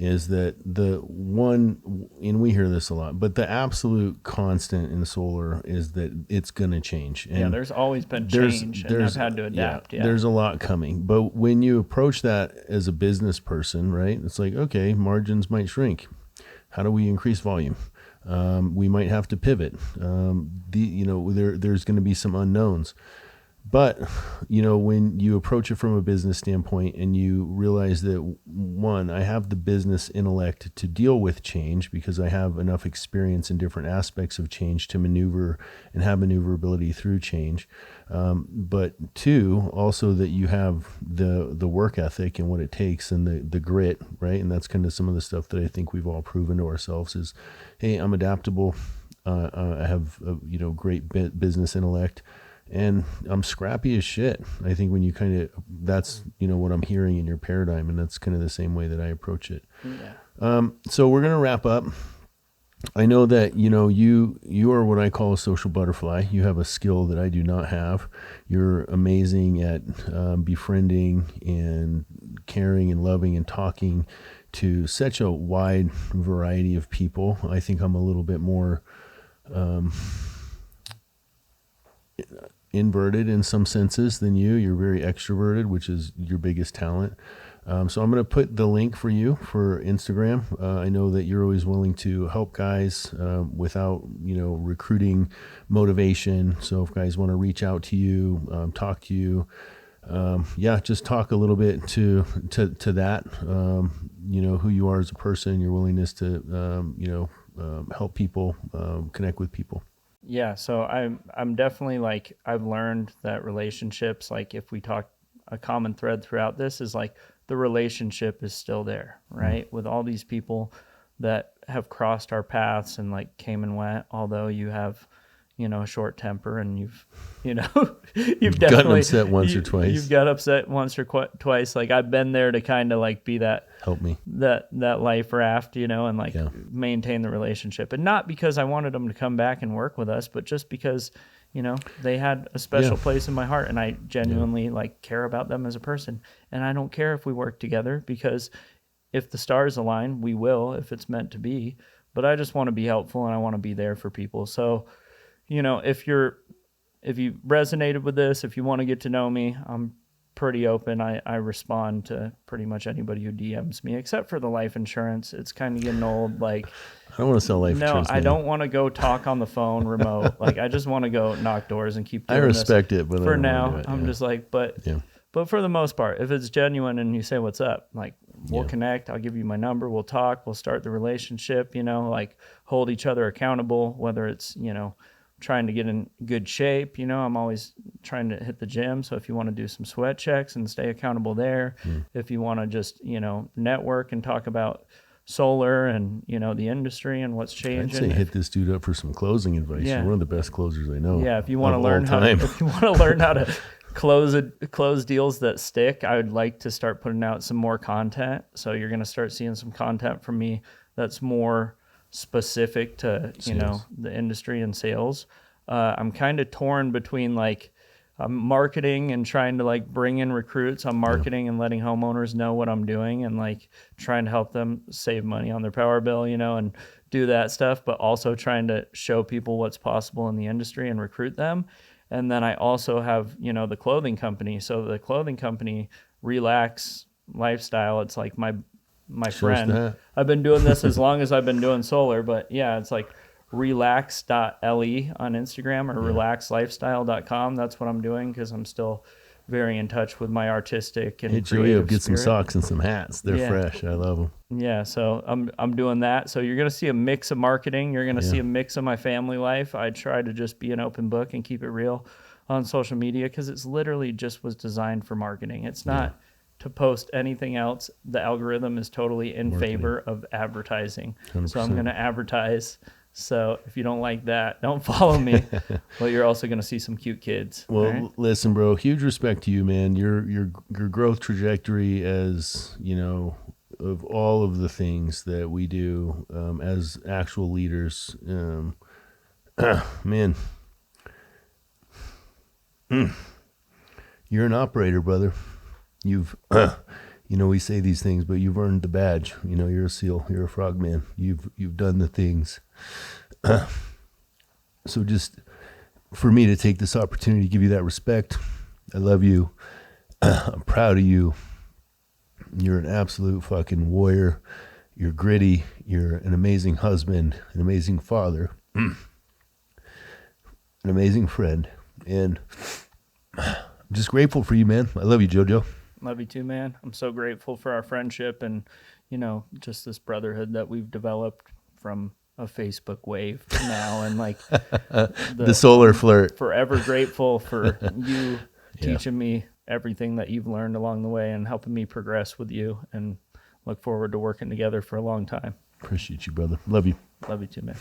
is that the one, and we hear this a lot, but the absolute constant in solar is that it's going to change. And there's always been change, and I've had to adapt. Yeah, there's a lot coming. But when you approach that as a business person, right, it's like, okay, margins might shrink. How do we increase volume? We might have to pivot. There's going to be some unknowns. But, when you approach it from a business standpoint and you realize that, one, I have the business intellect to deal with change because I have enough experience in different aspects of change to maneuver and have maneuverability through change. But two, also that you have the work ethic and what it takes and the grit, right? And that's kind of some of the stuff that I think we've all proven to ourselves is, hey, I'm adaptable. I have, great business intellect. And I'm scrappy as shit. I think when you that's, what I'm hearing in your paradigm, and that's kind of the same way that I approach it. Yeah. So we're going to wrap up. I know that, you are what I call a social butterfly. You have a skill that I do not have. You're amazing at befriending and caring and loving and talking to such a wide variety of people. I think I'm a little bit more inverted in some senses than you. You're very extroverted, which is your biggest talent. So I'm going to put the link for you for Instagram. I know that you're always willing to help guys without, recruiting motivation. So if guys want to reach out to you, talk to you, just talk a little bit to that, who you are as a person, your willingness to, help people, connect with people. Yeah. So I'm definitely like, I've learned that relationships, like if we talk, a common thread throughout this is like the relationship is still there, right? Mm-hmm. With all these people that have crossed our paths and like came and went, although you have, a short temper and you've definitely gotten upset once or twice. You've got upset once or twice. Like I've been there to kind of like be that, help me, that life raft, and like maintain the relationship. And not because I wanted them to come back and work with us, but just because, they had a special place in my heart and I genuinely like care about them as a person. And I don't care if we work together, because if the stars align, we will, if it's meant to be. But I just want to be helpful and I want to be there for people. So, if you resonated with this, if you want to get to know me, I'm pretty open. I respond to pretty much anybody who DMs me, except for the life insurance. It's kind of getting old. Like, I don't want to sell life insurance. No, I don't want to go talk on the phone remote. Like, I just want to go knock doors and keep doing this. I respect it, but for now, I'm just like, but for the most part, if it's genuine and you say what's up, like we'll connect. I'll give you my number. We'll talk. We'll start the relationship. Like hold each other accountable. Whether it's trying to get in good shape. I'm always trying to hit the gym. So if you want to do some sweat checks and stay accountable there, if you want to just, network and talk about solar and, the industry and what's changing. I'd say hit this dude up for some closing advice. Yeah. You're one of the best closers I know. Yeah. If you want to learn how to close deals that stick, I would like to start putting out some more content. So you're going to start seeing some content from me that's more specific to the industry and sales. I'm kind of torn between like marketing and trying to like bring in recruits. I'm marketing and letting homeowners know what I'm doing and like trying to help them save money on their power bill, and do that stuff, but also trying to show people what's possible in the industry and recruit them. And then I also have, the clothing company. So the clothing company, Relax Lifestyle, it's like my friend. I've been doing this as long as I've been doing solar, but it's like relax.le on Instagram or relaxlifestyle.com. That's what I'm doing because I'm still very in touch with my artistic and Joey, get some socks and some hats. They're fresh. I love them. Yeah, so I'm doing that. So you're going to see a mix of marketing. You're going to see a mix of my family life. I try to just be an open book and keep it real on social media because it's literally just was designed for marketing. It's not to post anything else. The algorithm is totally in favor of advertising. 100%. So I'm going to advertise. So if you don't like that, don't follow me. But you're also going to see some cute kids. Well, listen, bro, huge respect to you, man. Your growth trajectory as, of all of the things that we do as actual leaders, man, you're an operator, brother. You've, we say these things, but you've earned the badge. You're a SEAL. You're a frogman. You've done the things. So just for me to take this opportunity to give you that respect, I love you. I'm proud of you. You're an absolute fucking warrior. You're gritty. You're an amazing husband, an amazing father, an amazing friend. And I'm just grateful for you, man. I love you, JoJo. Love you too, man. I'm so grateful for our friendship and, just this brotherhood that we've developed from a Facebook wave to now. And like the solar flirt. Forever grateful for you teaching me everything that you've learned along the way and helping me progress with you, and look forward to working together for a long time. Appreciate you, brother. Love you. Love you too, man.